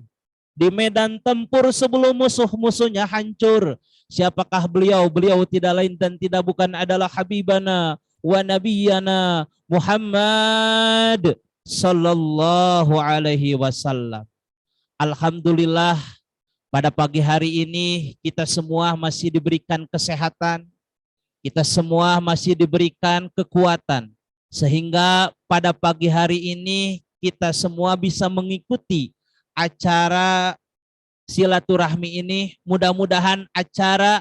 di medan tempur sebelum musuh-musuhnya hancur. Siapakah beliau? Beliau tidak lain dan tidak bukan adalah Habibana wa Nabiyana Muhammad Sallallahu alaihi wasallam. Alhamdulillah, pada pagi hari ini kita semua masih diberikan kesehatan, kita semua masih diberikan kekuatan, sehingga pada pagi hari ini kita semua bisa mengikuti acara silaturahmi ini. Mudah-mudahan acara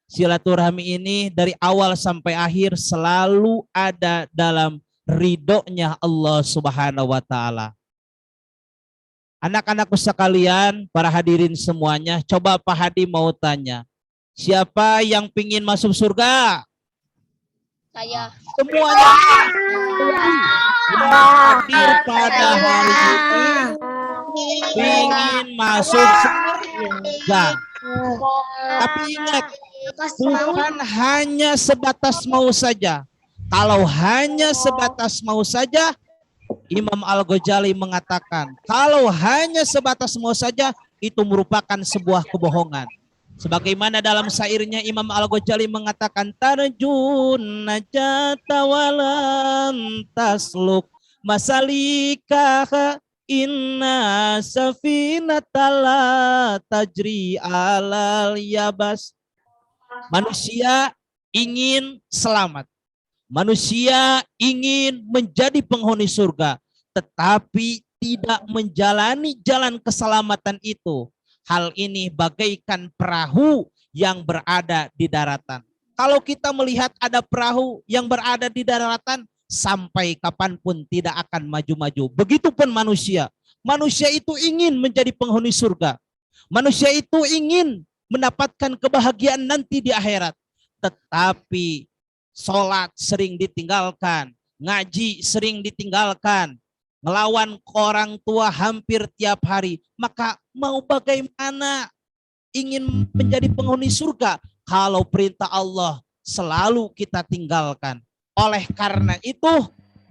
silaturahmi ini dari awal sampai akhir selalu ada dalam ridhonya Allah Subhanahu wa Ta'ala. Anak-anakku sekalian, para hadirin semuanya, coba Pak Hadi mau tanya, siapa yang pingin masuk surga? Saya. Semuanya yang hadir pada hari ini pingin masuk surga. Tapi ingat, bukan hanya sebatas mau saja. Kalau hanya sebatas mau saja, Imam Al-Ghazali mengatakan, kalau hanya sebatas mau saja, itu merupakan sebuah kebohongan. Sebagaimana dalam syairnya Imam Al-Ghazali mengatakan, tarjun najata walam tasluk masalikah inna safinatala tajri alal yabas. Manusia ingin selamat. Manusia ingin menjadi penghuni surga, tetapi tidak menjalani jalan keselamatan itu. Hal ini bagaikan perahu yang berada di daratan. Kalau kita melihat ada perahu yang berada di daratan, sampai kapanpun tidak akan maju-maju. Begitupun manusia. Manusia itu ingin menjadi penghuni surga. Manusia itu ingin mendapatkan kebahagiaan nanti di akhirat. Tetapi sholat sering ditinggalkan, ngaji sering ditinggalkan, ngelawan ke orang tua hampir tiap hari. Maka mau bagaimana ingin menjadi penghuni surga kalau perintah Allah selalu kita tinggalkan? Oleh karena itu,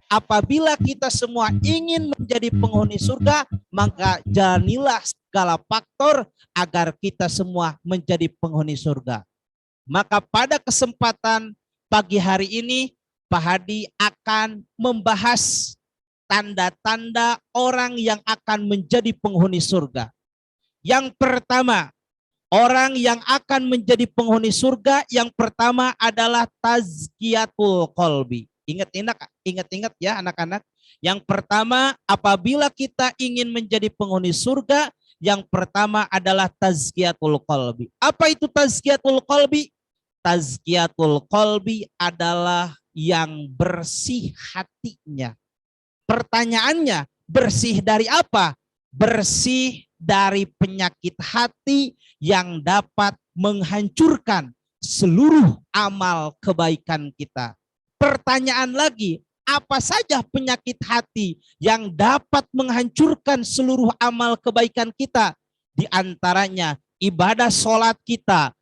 apabila kita semua ingin menjadi penghuni surga, maka jalanilah segala faktor agar kita semua menjadi penghuni surga. Maka pada kesempatan pagi hari ini, Pak Hadi akan membahas tanda-tanda orang yang akan menjadi penghuni surga. Yang pertama, orang yang akan menjadi penghuni surga, yang pertama adalah tazkiyatul qalbi. Ingat-ingat ya anak-anak. Yang pertama, apabila kita ingin menjadi penghuni surga, yang pertama adalah tazkiyatul qalbi. Apa itu tazkiyatul qalbi? Tazkiyatul qalbi adalah yang bersih hatinya. Pertanyaannya, bersih dari apa? Bersih dari penyakit hati yang dapat menghancurkan seluruh amal kebaikan kita. Pertanyaan lagi, apa saja penyakit hati yang dapat menghancurkan seluruh amal kebaikan kita? Di antaranya ibadah sholat kita,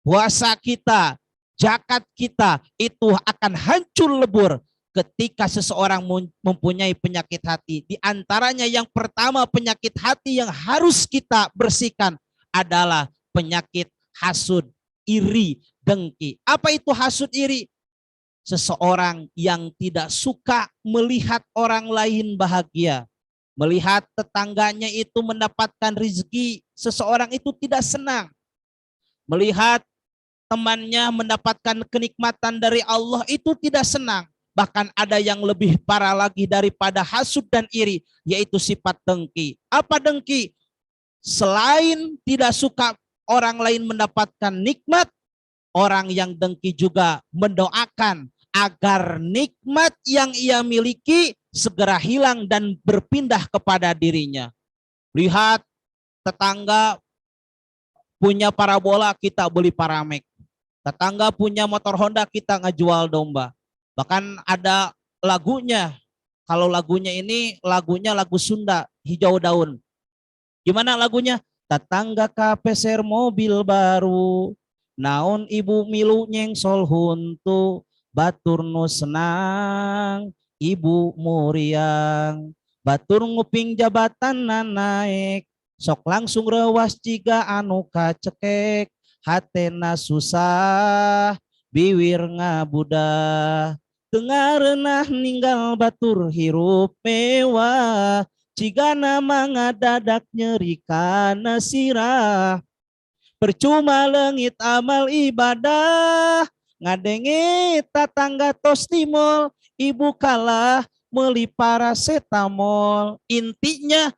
puasa kita, zakat kita, itu akan hancur lebur ketika seseorang mempunyai penyakit hati. Di antaranya yang pertama penyakit hati yang harus kita bersihkan adalah penyakit hasud, iri, dengki. Apa itu hasud, iri? Seseorang yang tidak suka melihat orang lain bahagia, melihat tetangganya itu mendapatkan rezeki, seseorang itu tidak senang. Melihat temannya mendapatkan kenikmatan dari Allah, itu tidak senang. Bahkan ada yang lebih parah lagi daripada hasud dan iri, yaitu sifat dengki. Apa dengki? Selain tidak suka orang lain mendapatkan nikmat, orang yang dengki juga mendoakan agar nikmat yang ia miliki segera hilang dan berpindah kepada dirinya. Lihat tetangga punya parabola, kita beli Paramek. Tetangga punya motor Honda, kita ngejual domba. Bahkan ada lagunya. Kalau lagunya ini lagunya lagu Sunda, Hijau Daun. Gimana lagunya? Tetangga kapeser mobil baru, naon ibu milu nyengsol huntu, batur nu senang, ibu muriang, batur nguping jabatan naik, sok langsung rewas jiga anu kacekek, hatena susah, biwir ngabudah, tengarenah ninggal batur hirup mewah, cigana mangadadak nyeri kana sirah, percuma leungit amal ibadah, ngadenge tatangga tos timol, ibu kalah meuli parasetamol. Intinya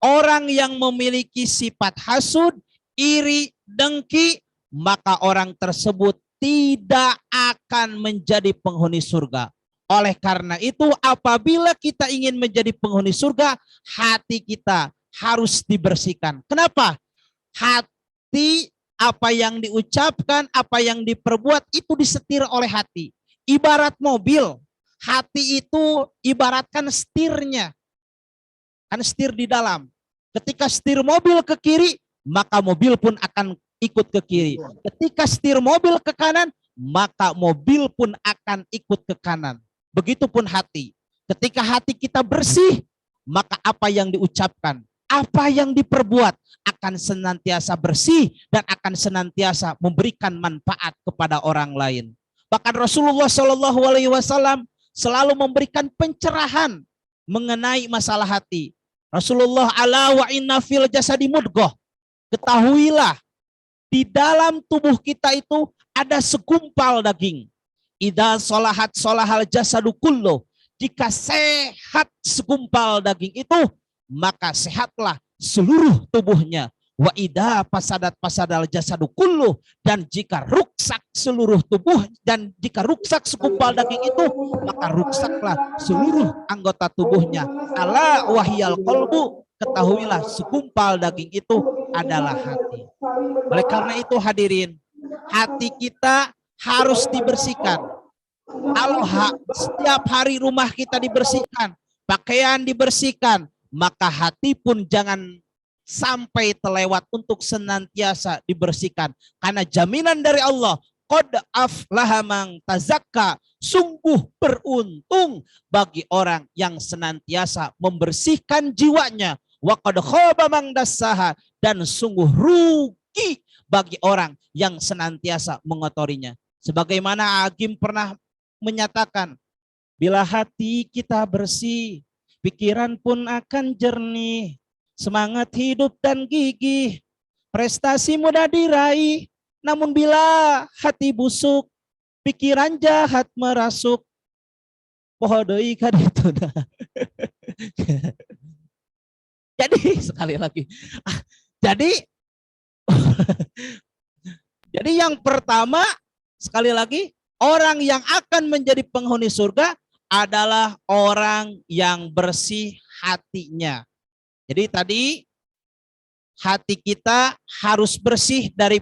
orang yang memiliki sifat hasud, iri, dengki, maka orang tersebut tidak akan menjadi penghuni surga. Oleh karena itu, apabila kita ingin menjadi penghuni surga, hati kita harus dibersihkan. Kenapa? Hati, apa yang diucapkan, apa yang diperbuat, itu disetir oleh hati. Ibarat mobil, hati itu ibaratkan setirnya. Kan setir di dalam. Ketika setir mobil ke kiri, maka mobil pun akan ikut ke kiri. Ketika setir mobil ke kanan, maka mobil pun akan ikut ke kanan. Begitupun hati. Ketika hati kita bersih, maka apa yang diucapkan, apa yang diperbuat akan senantiasa bersih dan akan senantiasa memberikan manfaat kepada orang lain. Bahkan Rasulullah SAW selalu memberikan pencerahan mengenai masalah hati. Rasulullah ala wa inna fil jasadi mudghah. Ketahuilah, di dalam tubuh kita itu ada segumpal daging. Idza sholahat sholahal jasadu kullu. Jika sehat segumpal daging itu, maka sehatlah seluruh tubuhnya. Wa idza pasadal jasadu kullu, dan jika ruksak seluruh tubuh, dan jika ruksak segumpal daging itu, maka ruksaklah seluruh anggota tubuhnya. Ala wahyal qalbu, ketahuilah segumpal daging itu adalah hati. Oleh karena itu hadirin, hati kita harus dibersihkan. Kalau setiap hari rumah kita dibersihkan, pakaian dibersihkan, maka hati pun jangan sampai terlewat untuk senantiasa dibersihkan. Karena jaminan dari Allah, qad aflaha man tazakka, sungguh beruntung bagi orang yang senantiasa membersihkan jiwanya. Wa qad khaba man dassaha, dan sungguh rugi bagi orang yang senantiasa mengotorinya. Sebagaimana Agim pernah menyatakan, bila hati kita bersih, pikiran pun akan jernih, semangat hidup dan gigih, prestasi mudah diraih. Namun bila hati busuk, pikiran jahat merasuk, pohodoi kan itu. Jadi sekali lagi, jadi yang pertama sekali lagi, orang yang akan menjadi penghuni surga adalah orang yang bersih hatinya. Jadi tadi hati kita harus bersih dari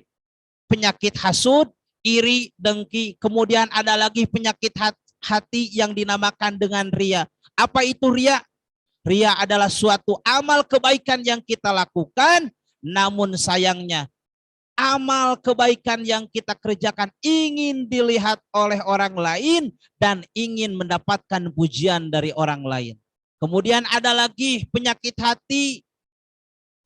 penyakit hasud, iri, dengki. Kemudian ada lagi penyakit hati yang dinamakan dengan ria. Apa itu ria? Ria adalah suatu amal kebaikan yang kita lakukan, namun sayangnya amal kebaikan yang kita kerjakan ingin dilihat oleh orang lain dan ingin mendapatkan pujian dari orang lain. Kemudian ada lagi penyakit hati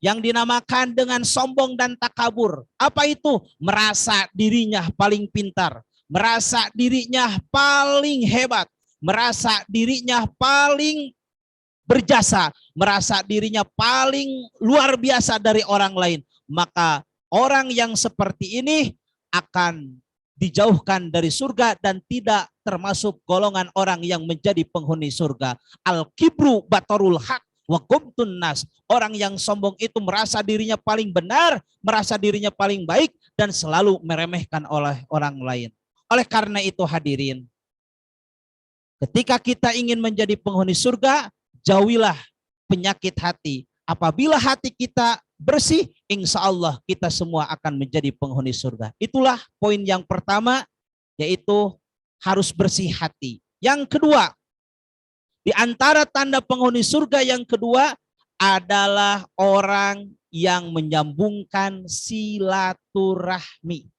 yang dinamakan dengan sombong dan takabur. Apa itu? Merasa dirinya paling pintar, merasa dirinya paling hebat, merasa dirinya paling berjasa, merasa dirinya paling luar biasa dari orang lain. Maka orang yang seperti ini akan dijauhkan dari surga dan tidak termasuk golongan orang yang menjadi penghuni surga. Al-kibru batarul haq wa ghamtun nas. Orang yang sombong itu merasa dirinya paling benar, merasa dirinya paling baik, dan selalu meremehkan oleh orang lain. Oleh karena itu hadirin, ketika kita ingin menjadi penghuni surga, jauhilah penyakit hati. Apabila hati kita bersih, insya Allah kita semua akan menjadi penghuni surga. Itulah poin yang pertama, yaitu harus bersih hati. Yang kedua, di antara tanda penghuni surga yang kedua adalah orang yang menyambungkan silaturahmi.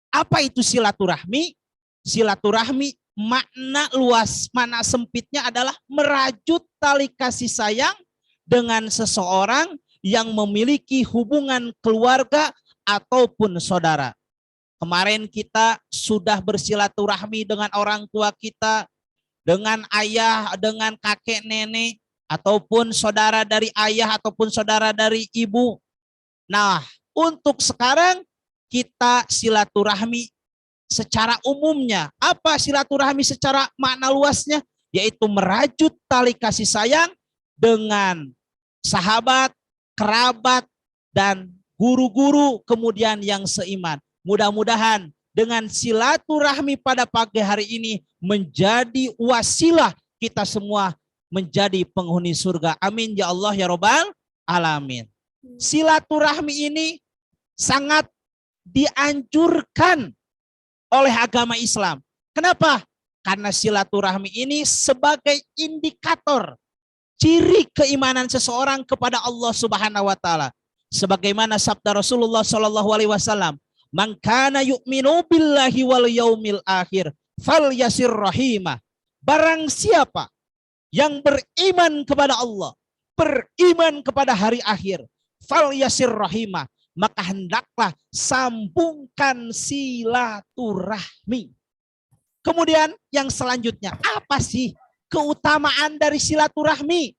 Apa itu silaturahmi? Silaturahmi makna luas, makna sempitnya adalah merajut tali kasih sayang dengan seseorang yang memiliki hubungan keluarga ataupun saudara. Kemarin kita sudah bersilaturahmi dengan orang tua kita, dengan ayah, dengan kakek nenek, ataupun saudara dari ayah ataupun saudara dari ibu. Nah, untuk sekarang kita silaturahmi secara umumnya. Apa silaturahmi secara makna luasnya? Yaitu merajut tali kasih sayang dengan sahabat, kerabat, dan guru-guru kemudian yang seiman. Mudah-mudahan dengan silaturahmi pada pagi hari ini menjadi wasilah kita semua menjadi penghuni surga. Amin ya Allah ya Rabbal alamin. Silaturahmi ini sangat dianjurkan oleh agama Islam. Kenapa? Karena silaturahmi ini sebagai indikator ciri keimanan seseorang kepada Allah Subhanahu wa taala. Sebagaimana sabda Rasulullah sallallahu alaihi wasallam, "Man kana yu'minu billahi wal yaumil akhir falyasir rahimah." Barang siapa yang beriman kepada Allah, beriman kepada hari akhir, falyasir rahimah, maka hendaklah sambungkan silaturahmi. Kemudian yang selanjutnya, apa sih keutamaan dari silaturahmi?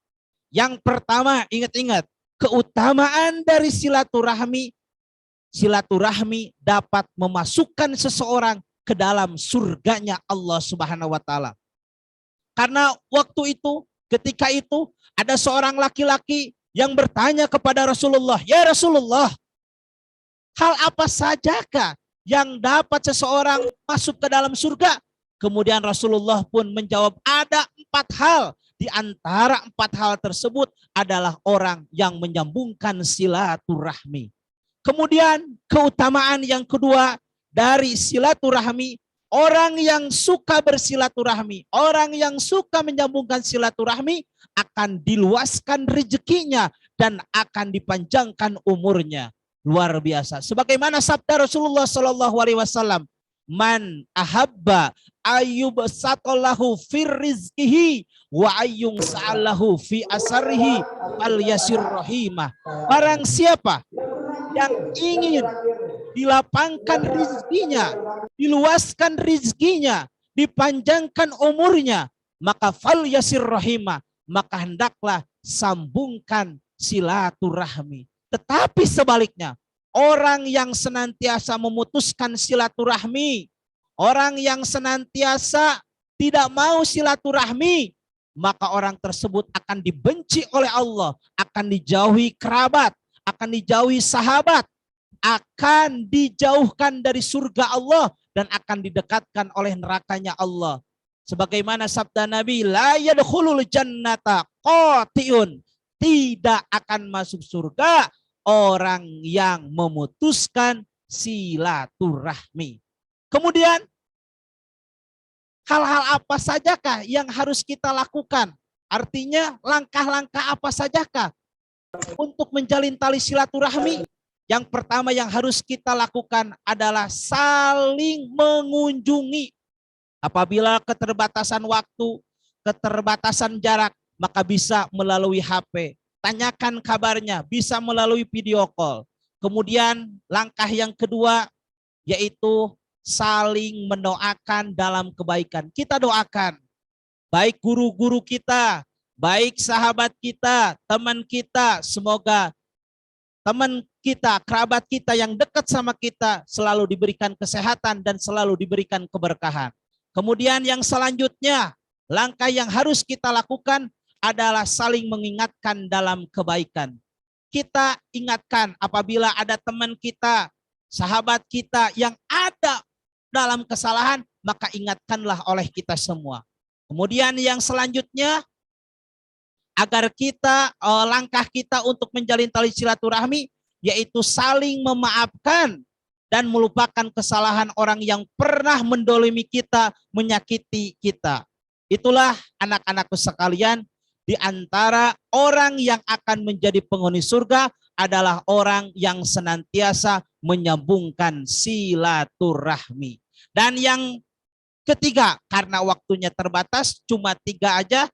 Yang pertama, ingat-ingat, keutamaan dari silaturahmi silaturahmi dapat memasukkan seseorang ke dalam surganya Allah Subhanahu wa taala. Karena waktu itu, ketika itu ada seorang laki-laki yang bertanya kepada Rasulullah, "Ya Rasulullah, hal apa sajakah yang dapat seseorang masuk ke dalam surga?" Kemudian Rasulullah pun menjawab, ada 4 hal. Di antara 4 hal tersebut adalah orang yang menyambungkan silaturahmi. Kemudian keutamaan yang kedua dari silaturahmi, orang yang suka bersilaturahmi, orang yang suka menyambungkan silaturahmi akan diluaskan rezekinya dan akan dipanjangkan umurnya. Luar biasa. Sebagaimana sabda Rasulullah SAW, "Man ahabba ayyubsatallahu fir rizqihi wa ayyung sa'alahu fi asarihi al yasir rahimah." Barang siapa yang ingin dilapangkan rizkinya, diluaskan rizkinya, dipanjangkan umurnya, maka fal yasir rahimah, maka hendaklah sambungkan silaturahmi. Tetapi sebaliknya, orang yang senantiasa memutuskan silaturahmi, orang yang senantiasa tidak mau silaturahmi, maka orang tersebut akan dibenci oleh Allah, akan dijauhi kerabat, akan dijauhi sahabat, akan dijauhkan dari surga Allah dan akan didekatkan oleh nerakanya Allah. Sebagaimana sabda Nabi, la yadkhulul jannata qati'un, tidak akan masuk surga orang yang memutuskan silaturahmi. Kemudian hal-hal apa sajakah yang harus kita lakukan? Artinya langkah-langkah apa sajakah untuk menjalin tali silaturahmi? Yang pertama yang harus kita lakukan adalah saling mengunjungi. Apabila keterbatasan waktu, keterbatasan jarak, maka bisa melalui HP. Tanyakan kabarnya, bisa melalui video call. Kemudian langkah yang kedua yaitu saling mendoakan dalam kebaikan. Kita doakan baik guru-guru kita, baik sahabat kita, teman kita, semoga teman kita, kerabat kita yang dekat sama kita selalu diberikan kesehatan dan selalu diberikan keberkahan. Kemudian yang selanjutnya, langkah yang harus kita lakukan adalah saling mengingatkan dalam kebaikan. Kita ingatkan apabila ada teman kita, sahabat kita yang ada dalam kesalahan, maka ingatkanlah oleh kita semua. Kemudian yang selanjutnya, agar kita, langkah kita untuk menjalin tali silaturahmi, yaitu saling memaafkan dan melupakan kesalahan orang yang pernah mendolimi kita, menyakiti kita. Itulah anak-anakku sekalian, di antara orang yang akan menjadi penghuni surga adalah orang yang senantiasa menyambungkan silaturahmi. Dan yang ketiga, karena waktunya terbatas, cuma 3 aja,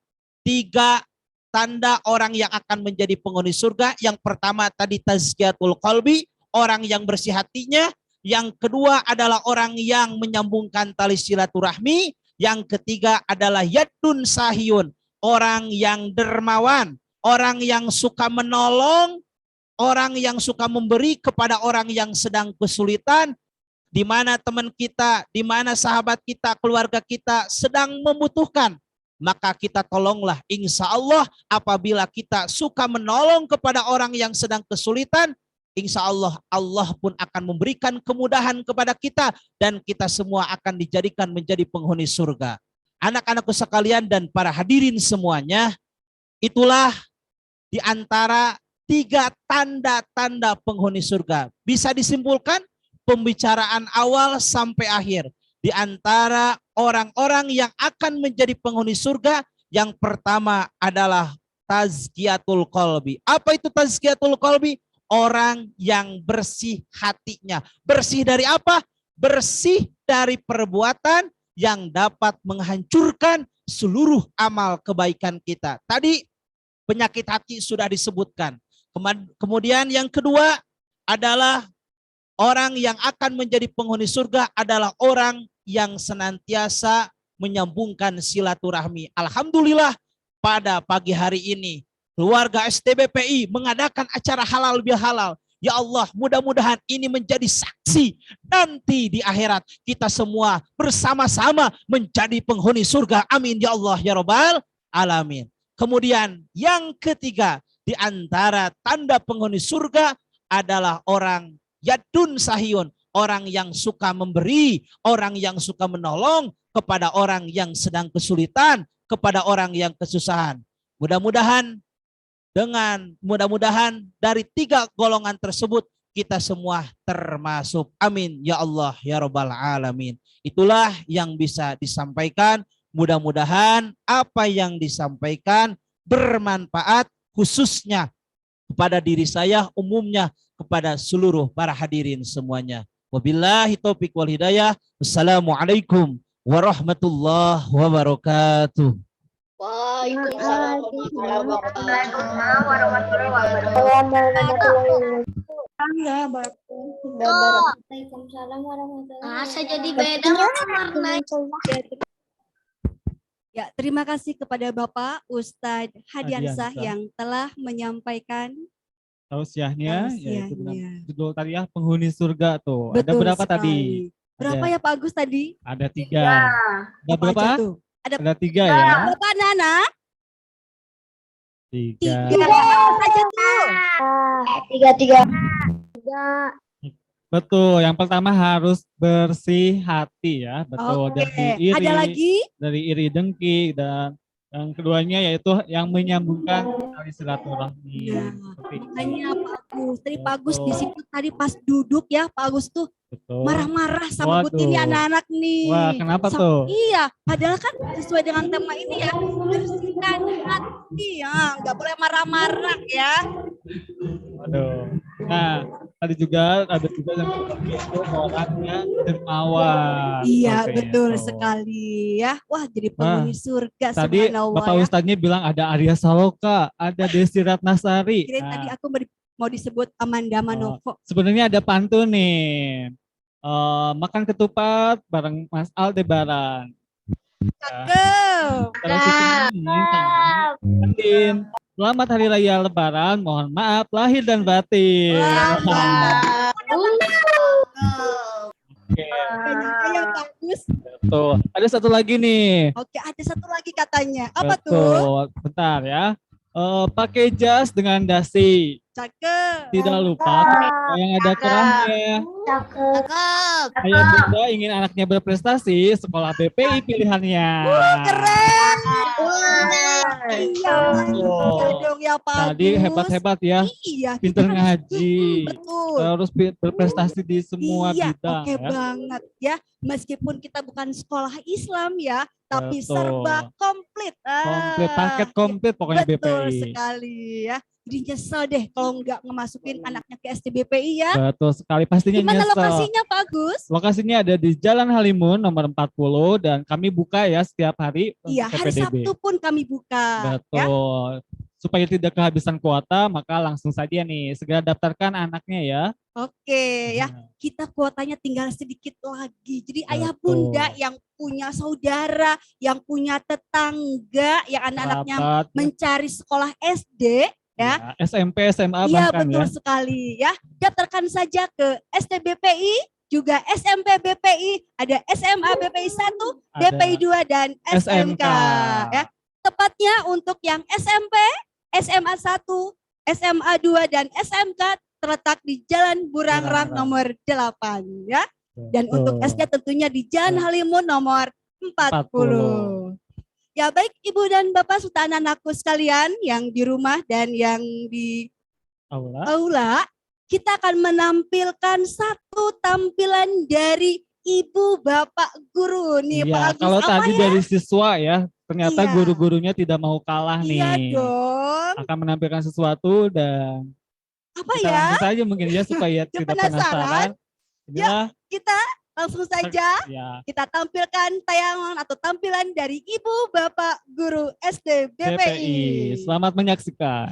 3 tanda orang yang akan menjadi penghuni surga. Yang pertama tadi tazkiyatul qalbi, orang yang bersih hatinya. Yang kedua adalah orang yang menyambungkan tali silaturahmi. Yang ketiga adalah yadun sahiyun, orang yang dermawan, orang yang suka menolong, orang yang suka memberi kepada orang yang sedang kesulitan. Di mana teman kita, di mana sahabat kita, keluarga kita sedang membutuhkan, maka kita tolonglah. Insya Allah apabila kita suka menolong kepada orang yang sedang kesulitan, insya Allah Allah pun akan memberikan kemudahan kepada kita dan kita semua akan dijadikan menjadi penghuni surga. Anak-anakku sekalian dan para hadirin semuanya, itulah di antara 3 tanda-tanda penghuni surga. Bisa disimpulkan pembicaraan awal sampai akhir. Di antara orang-orang yang akan menjadi penghuni surga, yang pertama adalah tazkiyatul qalbi. Apa itu tazkiyatul qalbi? Orang yang bersih hatinya. Bersih dari apa? Bersih dari perbuatan yang dapat menghancurkan seluruh amal kebaikan kita. Tadi penyakit hati sudah disebutkan. Kemudian yang kedua adalah orang yang akan menjadi penghuni surga adalah orang yang senantiasa menyambungkan silaturahmi. Alhamdulillah pada pagi hari ini keluarga STBPI mengadakan acara halal bihalal Ya Allah, mudah-mudahan ini menjadi saksi nanti di akhirat kita semua bersama-sama menjadi penghuni surga. Amin ya Allah ya Rabbal alamin. Kemudian yang ketiga, di antara tanda penghuni surga adalah orang yadun sahiyun, orang yang suka memberi, orang yang suka menolong kepada orang yang sedang kesulitan, kepada orang yang kesusahan. Mudah-mudahan dari 3 golongan tersebut kita semua termasuk. Amin ya Allah ya Rabbal alamin. Itulah yang bisa disampaikan. Mudah-mudahan apa yang disampaikan bermanfaat khususnya kepada diri saya, umumnya kepada seluruh para hadirin semuanya. Wabillahi taufiq wal hidayah. Wassalamualaikum warahmatullahi wabarakatuh. Waalaikumsalam warahmatullahi wabarakatuh. Saya jadi beda warna. Ya, terima kasih kepada Bapak Ustadz Hadiansah Hadiansah. yang telah menyampaikan Tausiahnya, tausiahnya. yaitu dengan judul tadi ya, penghuni surga tuh. Ada Betul berapa sekali. tadi? Berapa Ada- ya Pak Agus tadi? Ada 3. Ada Apa berapa? aja tuh? Ada 3 ya. Bapak Nana? 3. 3. Apa aja tuh? 3. Betul. Yang pertama harus bersih hati ya. Betul. Oke. Dari iri, Ada lagi? dari iri dengki, dan yang keduanya yaitu yang menyambungkan tali silaturahmi. Nah, Seperti itu. makanya Pak Agus. Tadi Pak Agus Betul. di situ tadi pas duduk ya Pak Agus tuh Betul. marah-marah sama Waduh. Bu Tini anak-anak nih. Wah, kenapa tuh? Iya, padahal kan sesuai dengan tema ini ya, bersihkan hati ya, nggak boleh marah-marah ya. Waduh. Nah, tadi juga ada juga yang seperti itu, orangnya dermawan. Iya, Seperti betul itu. sekali ya. Wah, jadi penghuni surga Tadi subhanallah Bapak ya. Ustadznya bilang ada Arya Saloka, ada Desi Ratnasari. Kirain Nah, tadi aku mau disebut Amanda Manopo. sebenarnya ada pantun nih. Makan ketupat bareng Mas Aldebaran. Cakep. Terus ini Andin. Selamat Hari Raya Lebaran. Mohon maaf lahir dan batin. Oke, Kayaknya yang bagus. tuh. Ada satu lagi nih. Oke, ada satu lagi katanya. Apa tuh? Betul. Bentar ya. Pakai jas dengan dasi. Cakep. Tidak lupa yang ada kerahnya. Cakep. Ayah bunda ingin anaknya berprestasi, sekolah BPI pilihannya. Keren. Iya. Betul. Iya dong ya Pak Tadi Agus. hebat-hebat ya, Iya. pinter kita kan- ngaji, Betul. terus berprestasi di semua Iya, bidang oke ya. banget ya. Meskipun kita bukan sekolah Islam ya, tapi Betul. serba komplit. Komplit, paket komplit pokoknya Betul BPI. sekali ya. Jadi nyesel deh kalau nggak ngemasukin anaknya ke SD BPI ya. Betul sekali, pastinya Gimana nyesel. lokasinya Pak Agus? Lokasinya ada di Jalan Halimun nomor 40 dan kami buka ya setiap hari untuk Iya, hari PPDB. Sabtu pun kami buka. Ya. Betul. Supaya tidak kehabisan kuota, maka langsung saja nih segera daftarkan anaknya ya. Oke ya, Nah, kita kuotanya tinggal sedikit lagi. Jadi ayah Betul. bunda yang punya saudara, yang punya tetangga, yang anak-anaknya rapat, mencari sekolah SD, ya. SMP, SMA Iya bahkan betul ya. sekali ya. Daftarkan saja ke STBPI, juga SMP BPI, ada SMA BPI 1, Ada BPI 2 dan SMK. Ya. Tepatnya untuk yang SMP, SMA 1, SMA 2 dan SMK terletak di Jalan Burangrang Burangrang. nomor 8 ya. Dan Betul. untuk SD tentunya di Jalan Halimun nomor 40. Ya baik Ibu dan Bapak serta anak-anakku sekalian yang di rumah dan yang di Aula. aula, kita akan menampilkan satu tampilan dari Ibu Bapak Guru nih Pak Iya, Agus. kalau Apa tadi ya? dari siswa ya, ternyata Iya. guru-gurunya tidak mau kalah Iya nih. dong. Akan menampilkan sesuatu dan Apa kita ya? langsung saja mungkin ya supaya Yang tidak penasaran? penasaran. Inilah Kita langsung saja ya kita tampilkan tayangan atau tampilan dari Ibu Bapak Guru SD BPI. BPI. Selamat menyaksikan.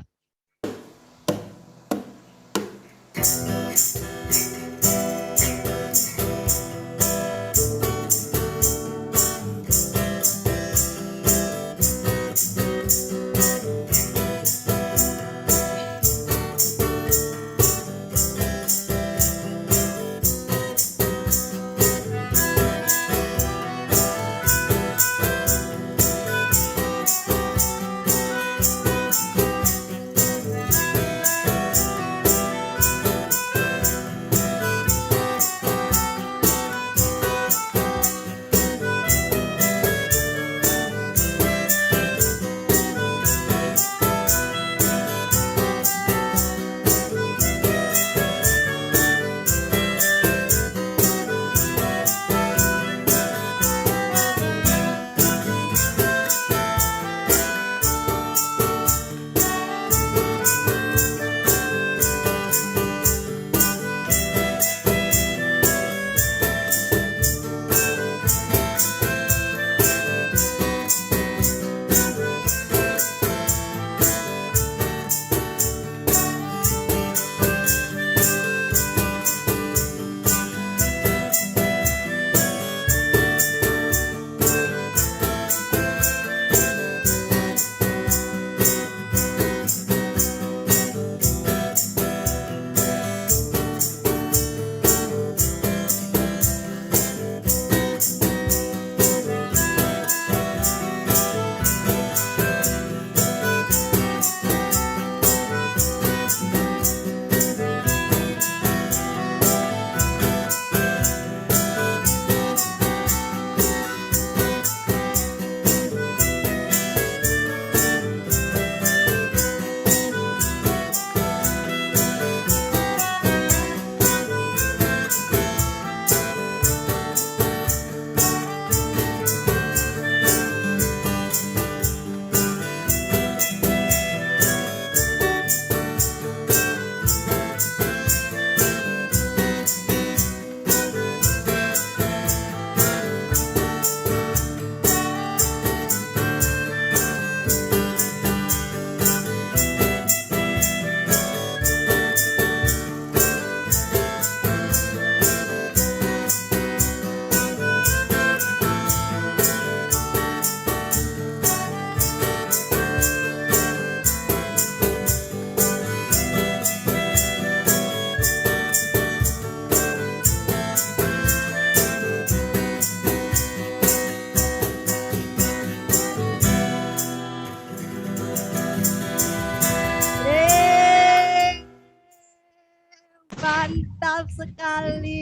sekali.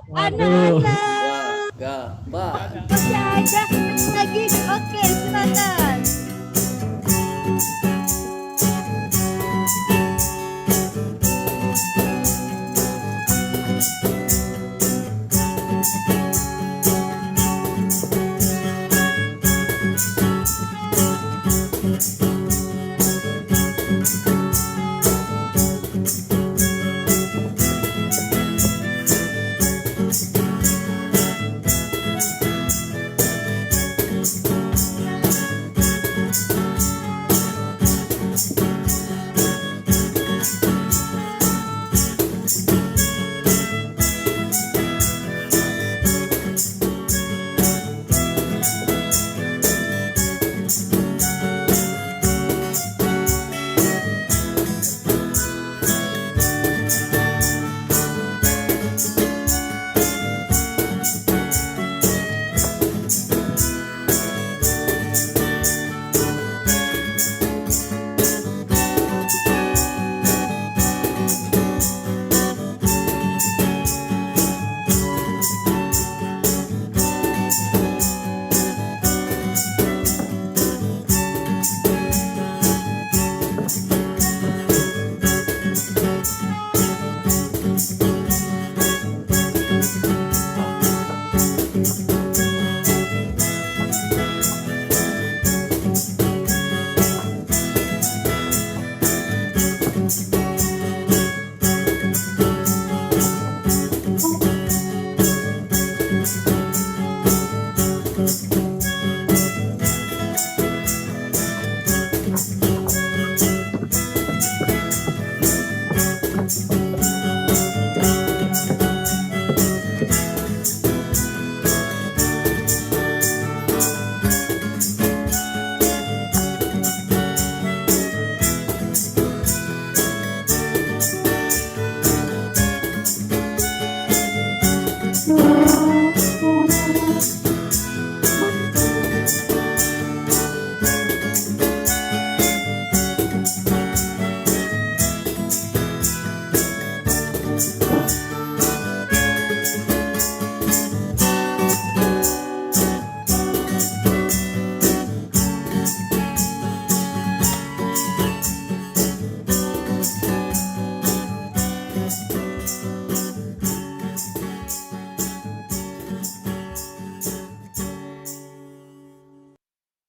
Waduh. Anak-anak masih ada lagi. Oke, silakan.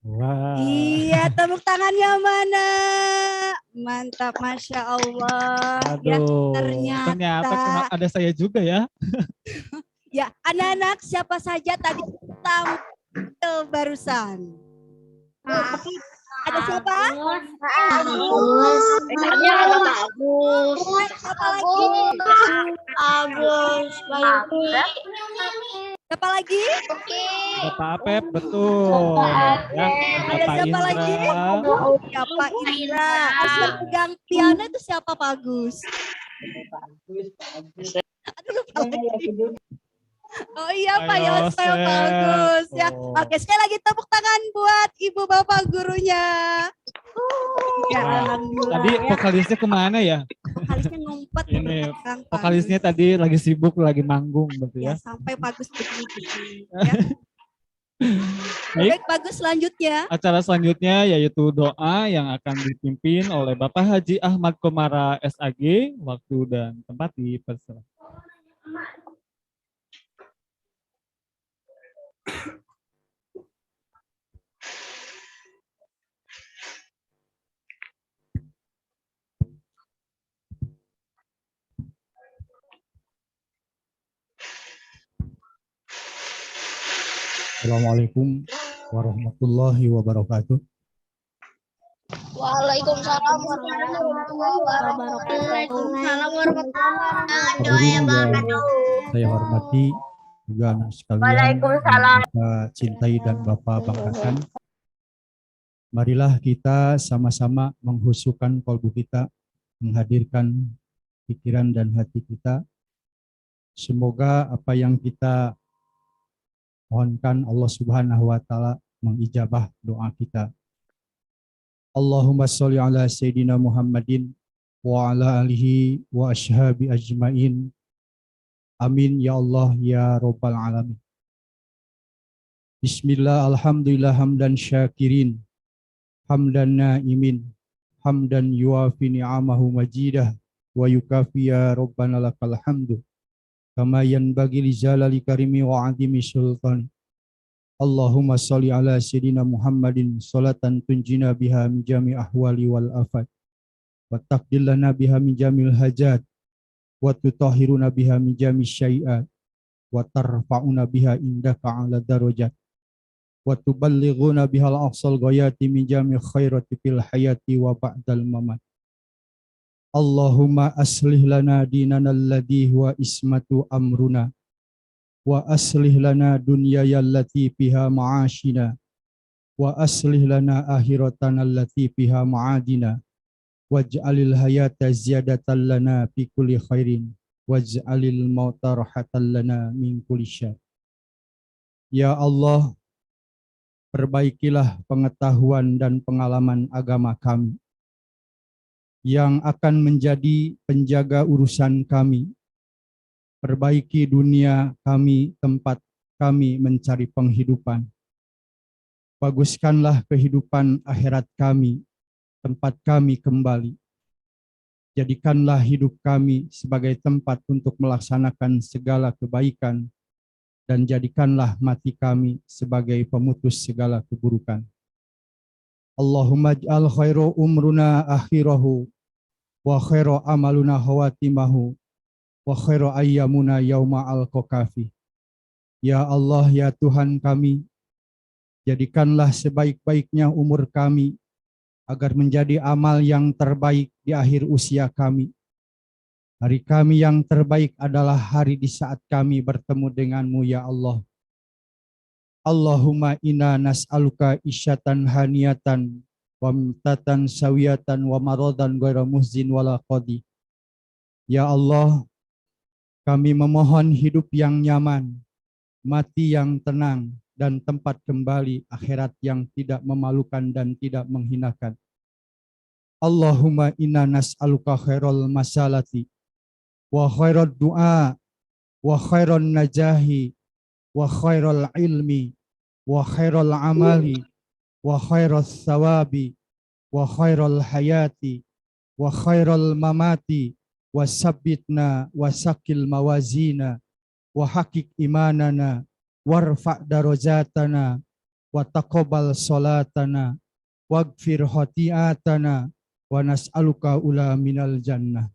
Wah. Iya, tepuk tangannya mana? Mantap, Masya Allah. Ya, Aduh, ternyata. ternyata ada saya juga ya. Ya, anak-anak siapa saja tadi tampil barusan? Ada siapa? Agus. Ada Agus. Siapa lagi? Agus. Siapa lagi? Bapak Apep, betul. Ya, Ada Bapak siapa lagi? Indra. Siapa Indra? Terus yang pegang piano itu siapa Pak Agus? Aduh, lupa lagi. Oh iya Pak Yosef, Pak Agus. Ya, Oh. oke sekali lagi tepuk tangan buat Ibu Bapak gurunya. Ya, Wah, alhamdulillah. Tadi Ya. vokalisnya kemana ya? Vokalisnya ngumpet di Ini belakang, Pak vokalisnya Agus. tadi lagi sibuk, lagi manggung gitu Ya, ya. sampai Pak Agus begini. Ya. Baik, Baik, bagus selanjutnya. acara selanjutnya yaitu doa yang akan dipimpin oleh Bapak Haji Ahmad Komara SAG. Waktu dan tempat dipersilakan. Assalamualaikum warahmatullahi wabarakatuh. Waalaikumsalam warahmatullahi wabarakatuh. Waalaikumsalam warahmatullahi Hadirin yang wabarakatuh. saya hormati juga anak sekalian Waalaikumsalam. yang Bapak cintai dan Bapak banggakan. Marilah kita sama-sama menghusukan kalbu kita, menghadirkan pikiran dan hati kita. Semoga apa yang kita mohonkan Allah Subhanahu wa taala mengijabah doa kita. Allahumma sholli ala sayyidina Muhammadin wa ala alihi wa ashabi ajmain Amin ya Allah ya Rabbal Alamin. Bismillah, alhamdulillah, hamdan syakirin, hamdan na'imin, hamdan yuafi ni'amahu majidah, wa yukafi ya Rabbana lakal hamdu, kama yanbaghi li jalali karimi wa azimi sultani. Allahumma salli ala Sayyidina Muhammadin salatan tunjina biha min jami ahwali wal afat, wa taqdillana biha min jamil hajat, wa tutahhiruna biha min jami syai'at, wa tarfa'una biha indaka ala darajat, wa tuballighuna biha al-aqsal ghayati min jami khairati fil hayati wa ba'dal mamat. Allahumma aslih lana dinana alladhi huwa ismatu amruna, wa aslih lana dunyaya allati fiha ma'ashina, wa aslih lana akhiratana allati fiha ma'adina, waj'alil hayata ziyadatan lana fi kulli khairin, waj'alil mauta rahatan lana min kulli syarr. Ya Allah, perbaikilah pengetahuan dan pengalaman agama kami yang akan menjadi penjaga urusan kami. Perbaiki dunia kami, tempat kami mencari penghidupan. Baguskanlah kehidupan akhirat kami, tempat kami kembali. Jadikanlah hidup kami sebagai tempat untuk melaksanakan segala kebaikan, dan jadikanlah mati kami sebagai pemutus segala keburukan. Allahumma ij'al khairu umruna akhirahu, wa khairu amaluna khawatimahu, wa khairu ayyamuna yauma al-qakafi. Ya Allah, ya Tuhan kami, jadikanlah sebaik-baiknya umur kami agar menjadi amal yang terbaik di akhir usia kami. Hari kami yang terbaik adalah hari di saat kami bertemu denganmu ya Allah. Allahumma inna nas'aluka isyatan haniyatan wa mtatan sawiyatan wa maradan ghaira muhzin wala qadi. Ya Allah, kami memohon hidup yang nyaman, mati yang tenang, dan tempat kembali akhirat yang tidak memalukan dan tidak menghinakan. Allahumma inna nas'aluka khairal masalati, wa khairal du'a, wa khairal najahi, wa khairal ilmi, wa khairal amali, wa khairal thawabi, wa khairal hayati, wa khairal mamati, wa sabbitna wa sakil mawazina, wa hakik imanana, warfa' darajatana, wa taqabbal salatana, waghfir khati'atana, wa nas'aluka ula minal jannah.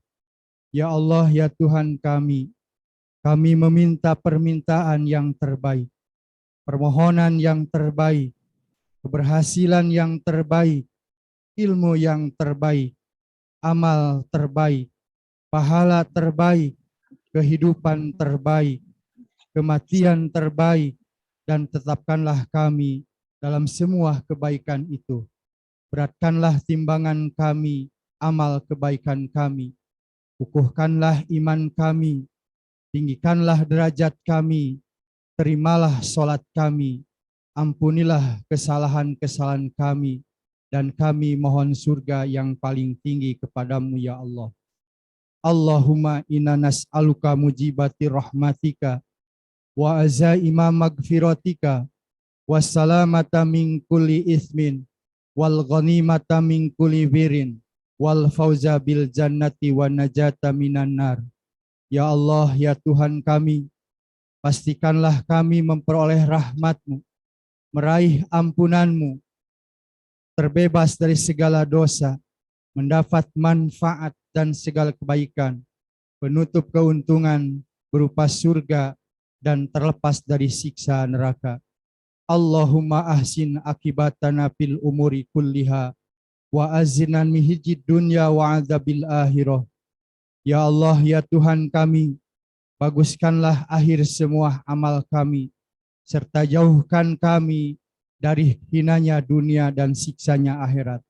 Ya Allah, ya Tuhan kami meminta permintaan yang terbaik, permohonan yang terbaik, keberhasilan yang terbaik, ilmu yang terbaik, amal terbaik, pahala terbaik, kehidupan terbaik, kematian terbaik, dan tetapkanlah kami dalam semua kebaikan itu. Beratkanlah timbangan kami, amal kebaikan kami. Kukuhkanlah iman kami, tinggikanlah derajat kami, terimalah sholat kami, ampunilah kesalahan-kesalahan kami, dan kami mohon surga yang paling tinggi kepadamu ya Allah. Allahumma inna nas'aluka mujibati rahmatika, wa azaima magfiratika, wa salamata min kulli ithmin, wal ghanimata min kulli birin, wal fauza bil jannati wa najata minan nar. Ya Allah, ya Tuhan kami, pastikanlah kami memperoleh rahmat-Mu, meraih ampunan-Mu, terbebas dari segala dosa, mendapat manfaat dan segala kebaikan, penutup keuntungan berupa surga, dan terlepas dari siksa neraka. Allahumma ahsin akibatana fil umuri kulliha, wa azinan mihijid dunya wa adzabil akhirah. Ya Allah, ya Tuhan kami, baguskanlah akhir semua amal kami, serta jauhkan kami dari hinanya dunia dan siksanya akhirat.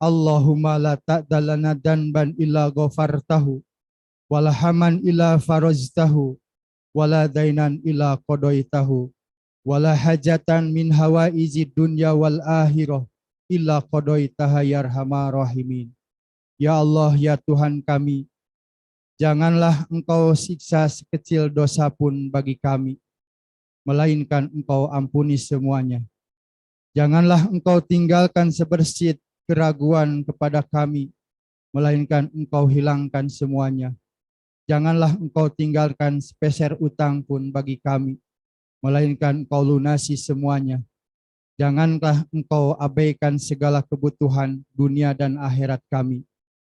Allahumma la ta'dalana danban illa ghafartahu, wala haman illa farajtahu, wala dainan illa qadaitahu, wala hajatan min hawaizid dunya wal akhirah illa qadaitaha ya arhamar rahimin. Ya Allah, ya Tuhan kami, Janganlah Engkau siksa sekecil dosa pun bagi kami, melainkan Engkau ampuni semuanya. Janganlah Engkau tinggalkan sebersit keraguan kepada kami, melainkan Engkau hilangkan semuanya. Janganlah Engkau tinggalkan sepeser utang pun bagi kami, melainkan Engkau lunasi semuanya. Janganlah Engkau abaikan segala kebutuhan dunia dan akhirat kami,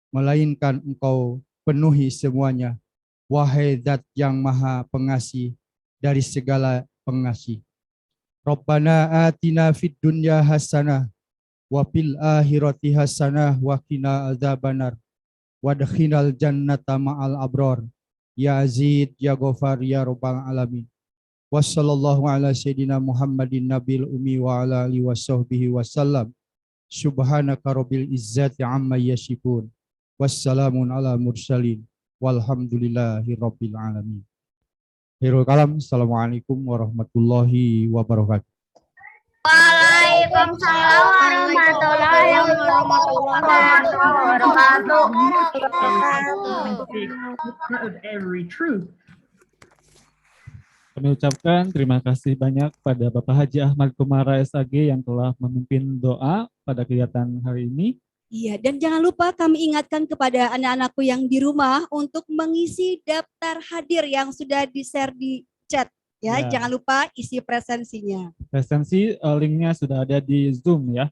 melainkan Engkau penuhi semuanya. Wahai Zat yang Maha Pengasih dari segala pengasih. Rabbana atina fid dunya hasanah wa fil akhirati hasanah wa qina adzabannar. Wadkhinal jannata ma'al abrar. Ya Aziz, Ya Ghafar, Ya Rabbal Alamin. Wassallallahu ala sayyidina Muhammadin nabil ummi wa ala alihi wasahbihi wasallam. Subhanaka rabbil izzati amma yasifun. Wassalamun ala mursalin. Walhamdulillahi rabbil alamin. Khairul kalam. Assalamualaikum warahmatullahi wabarakatuh. Waalaikumsalam warahmatullahi wabarakatuh. Kami ucapkan terima kasih banyak pada Bapak Haji Ahmad Kumara SAG yang telah memimpin doa pada kegiatan hari ini. Iya, dan jangan lupa kami ingatkan kepada anak-anakku yang di rumah untuk mengisi daftar hadir yang sudah di-share di chat. Ya, jangan lupa isi presensinya. Presensi linknya sudah ada di Zoom ya.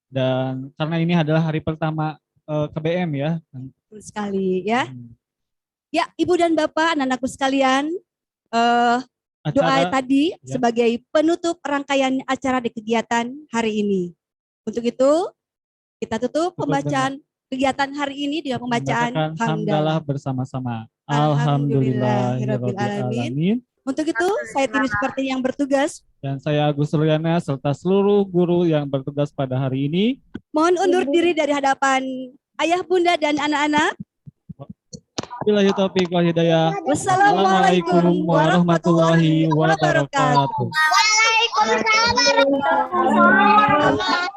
Dan karena ini adalah hari pertama KBM ya. Betul sekali ya. Ya, Ibu dan Bapak, anak-anakku sekalian, doa tadi sebagai penutup rangkaian acara di kegiatan hari ini. Untuk itu, kita tutup pembacaan kegiatan hari ini dengan pembacaan hamdalah bersama-sama. Alhamdulillahirabbil alamin. Untuk itu, saya Tini seperti yang bertugas. Dan saya Agus Suryana serta seluruh guru yang bertugas pada hari ini. Mohon undur diri dari hadapan ayah, bunda, dan anak-anak. Billahi taufiq wal hidayah. Wassalamualaikum warahmatullahi wabarakatuh. Waalaikumsalam warahmatullahi wabarakatuh.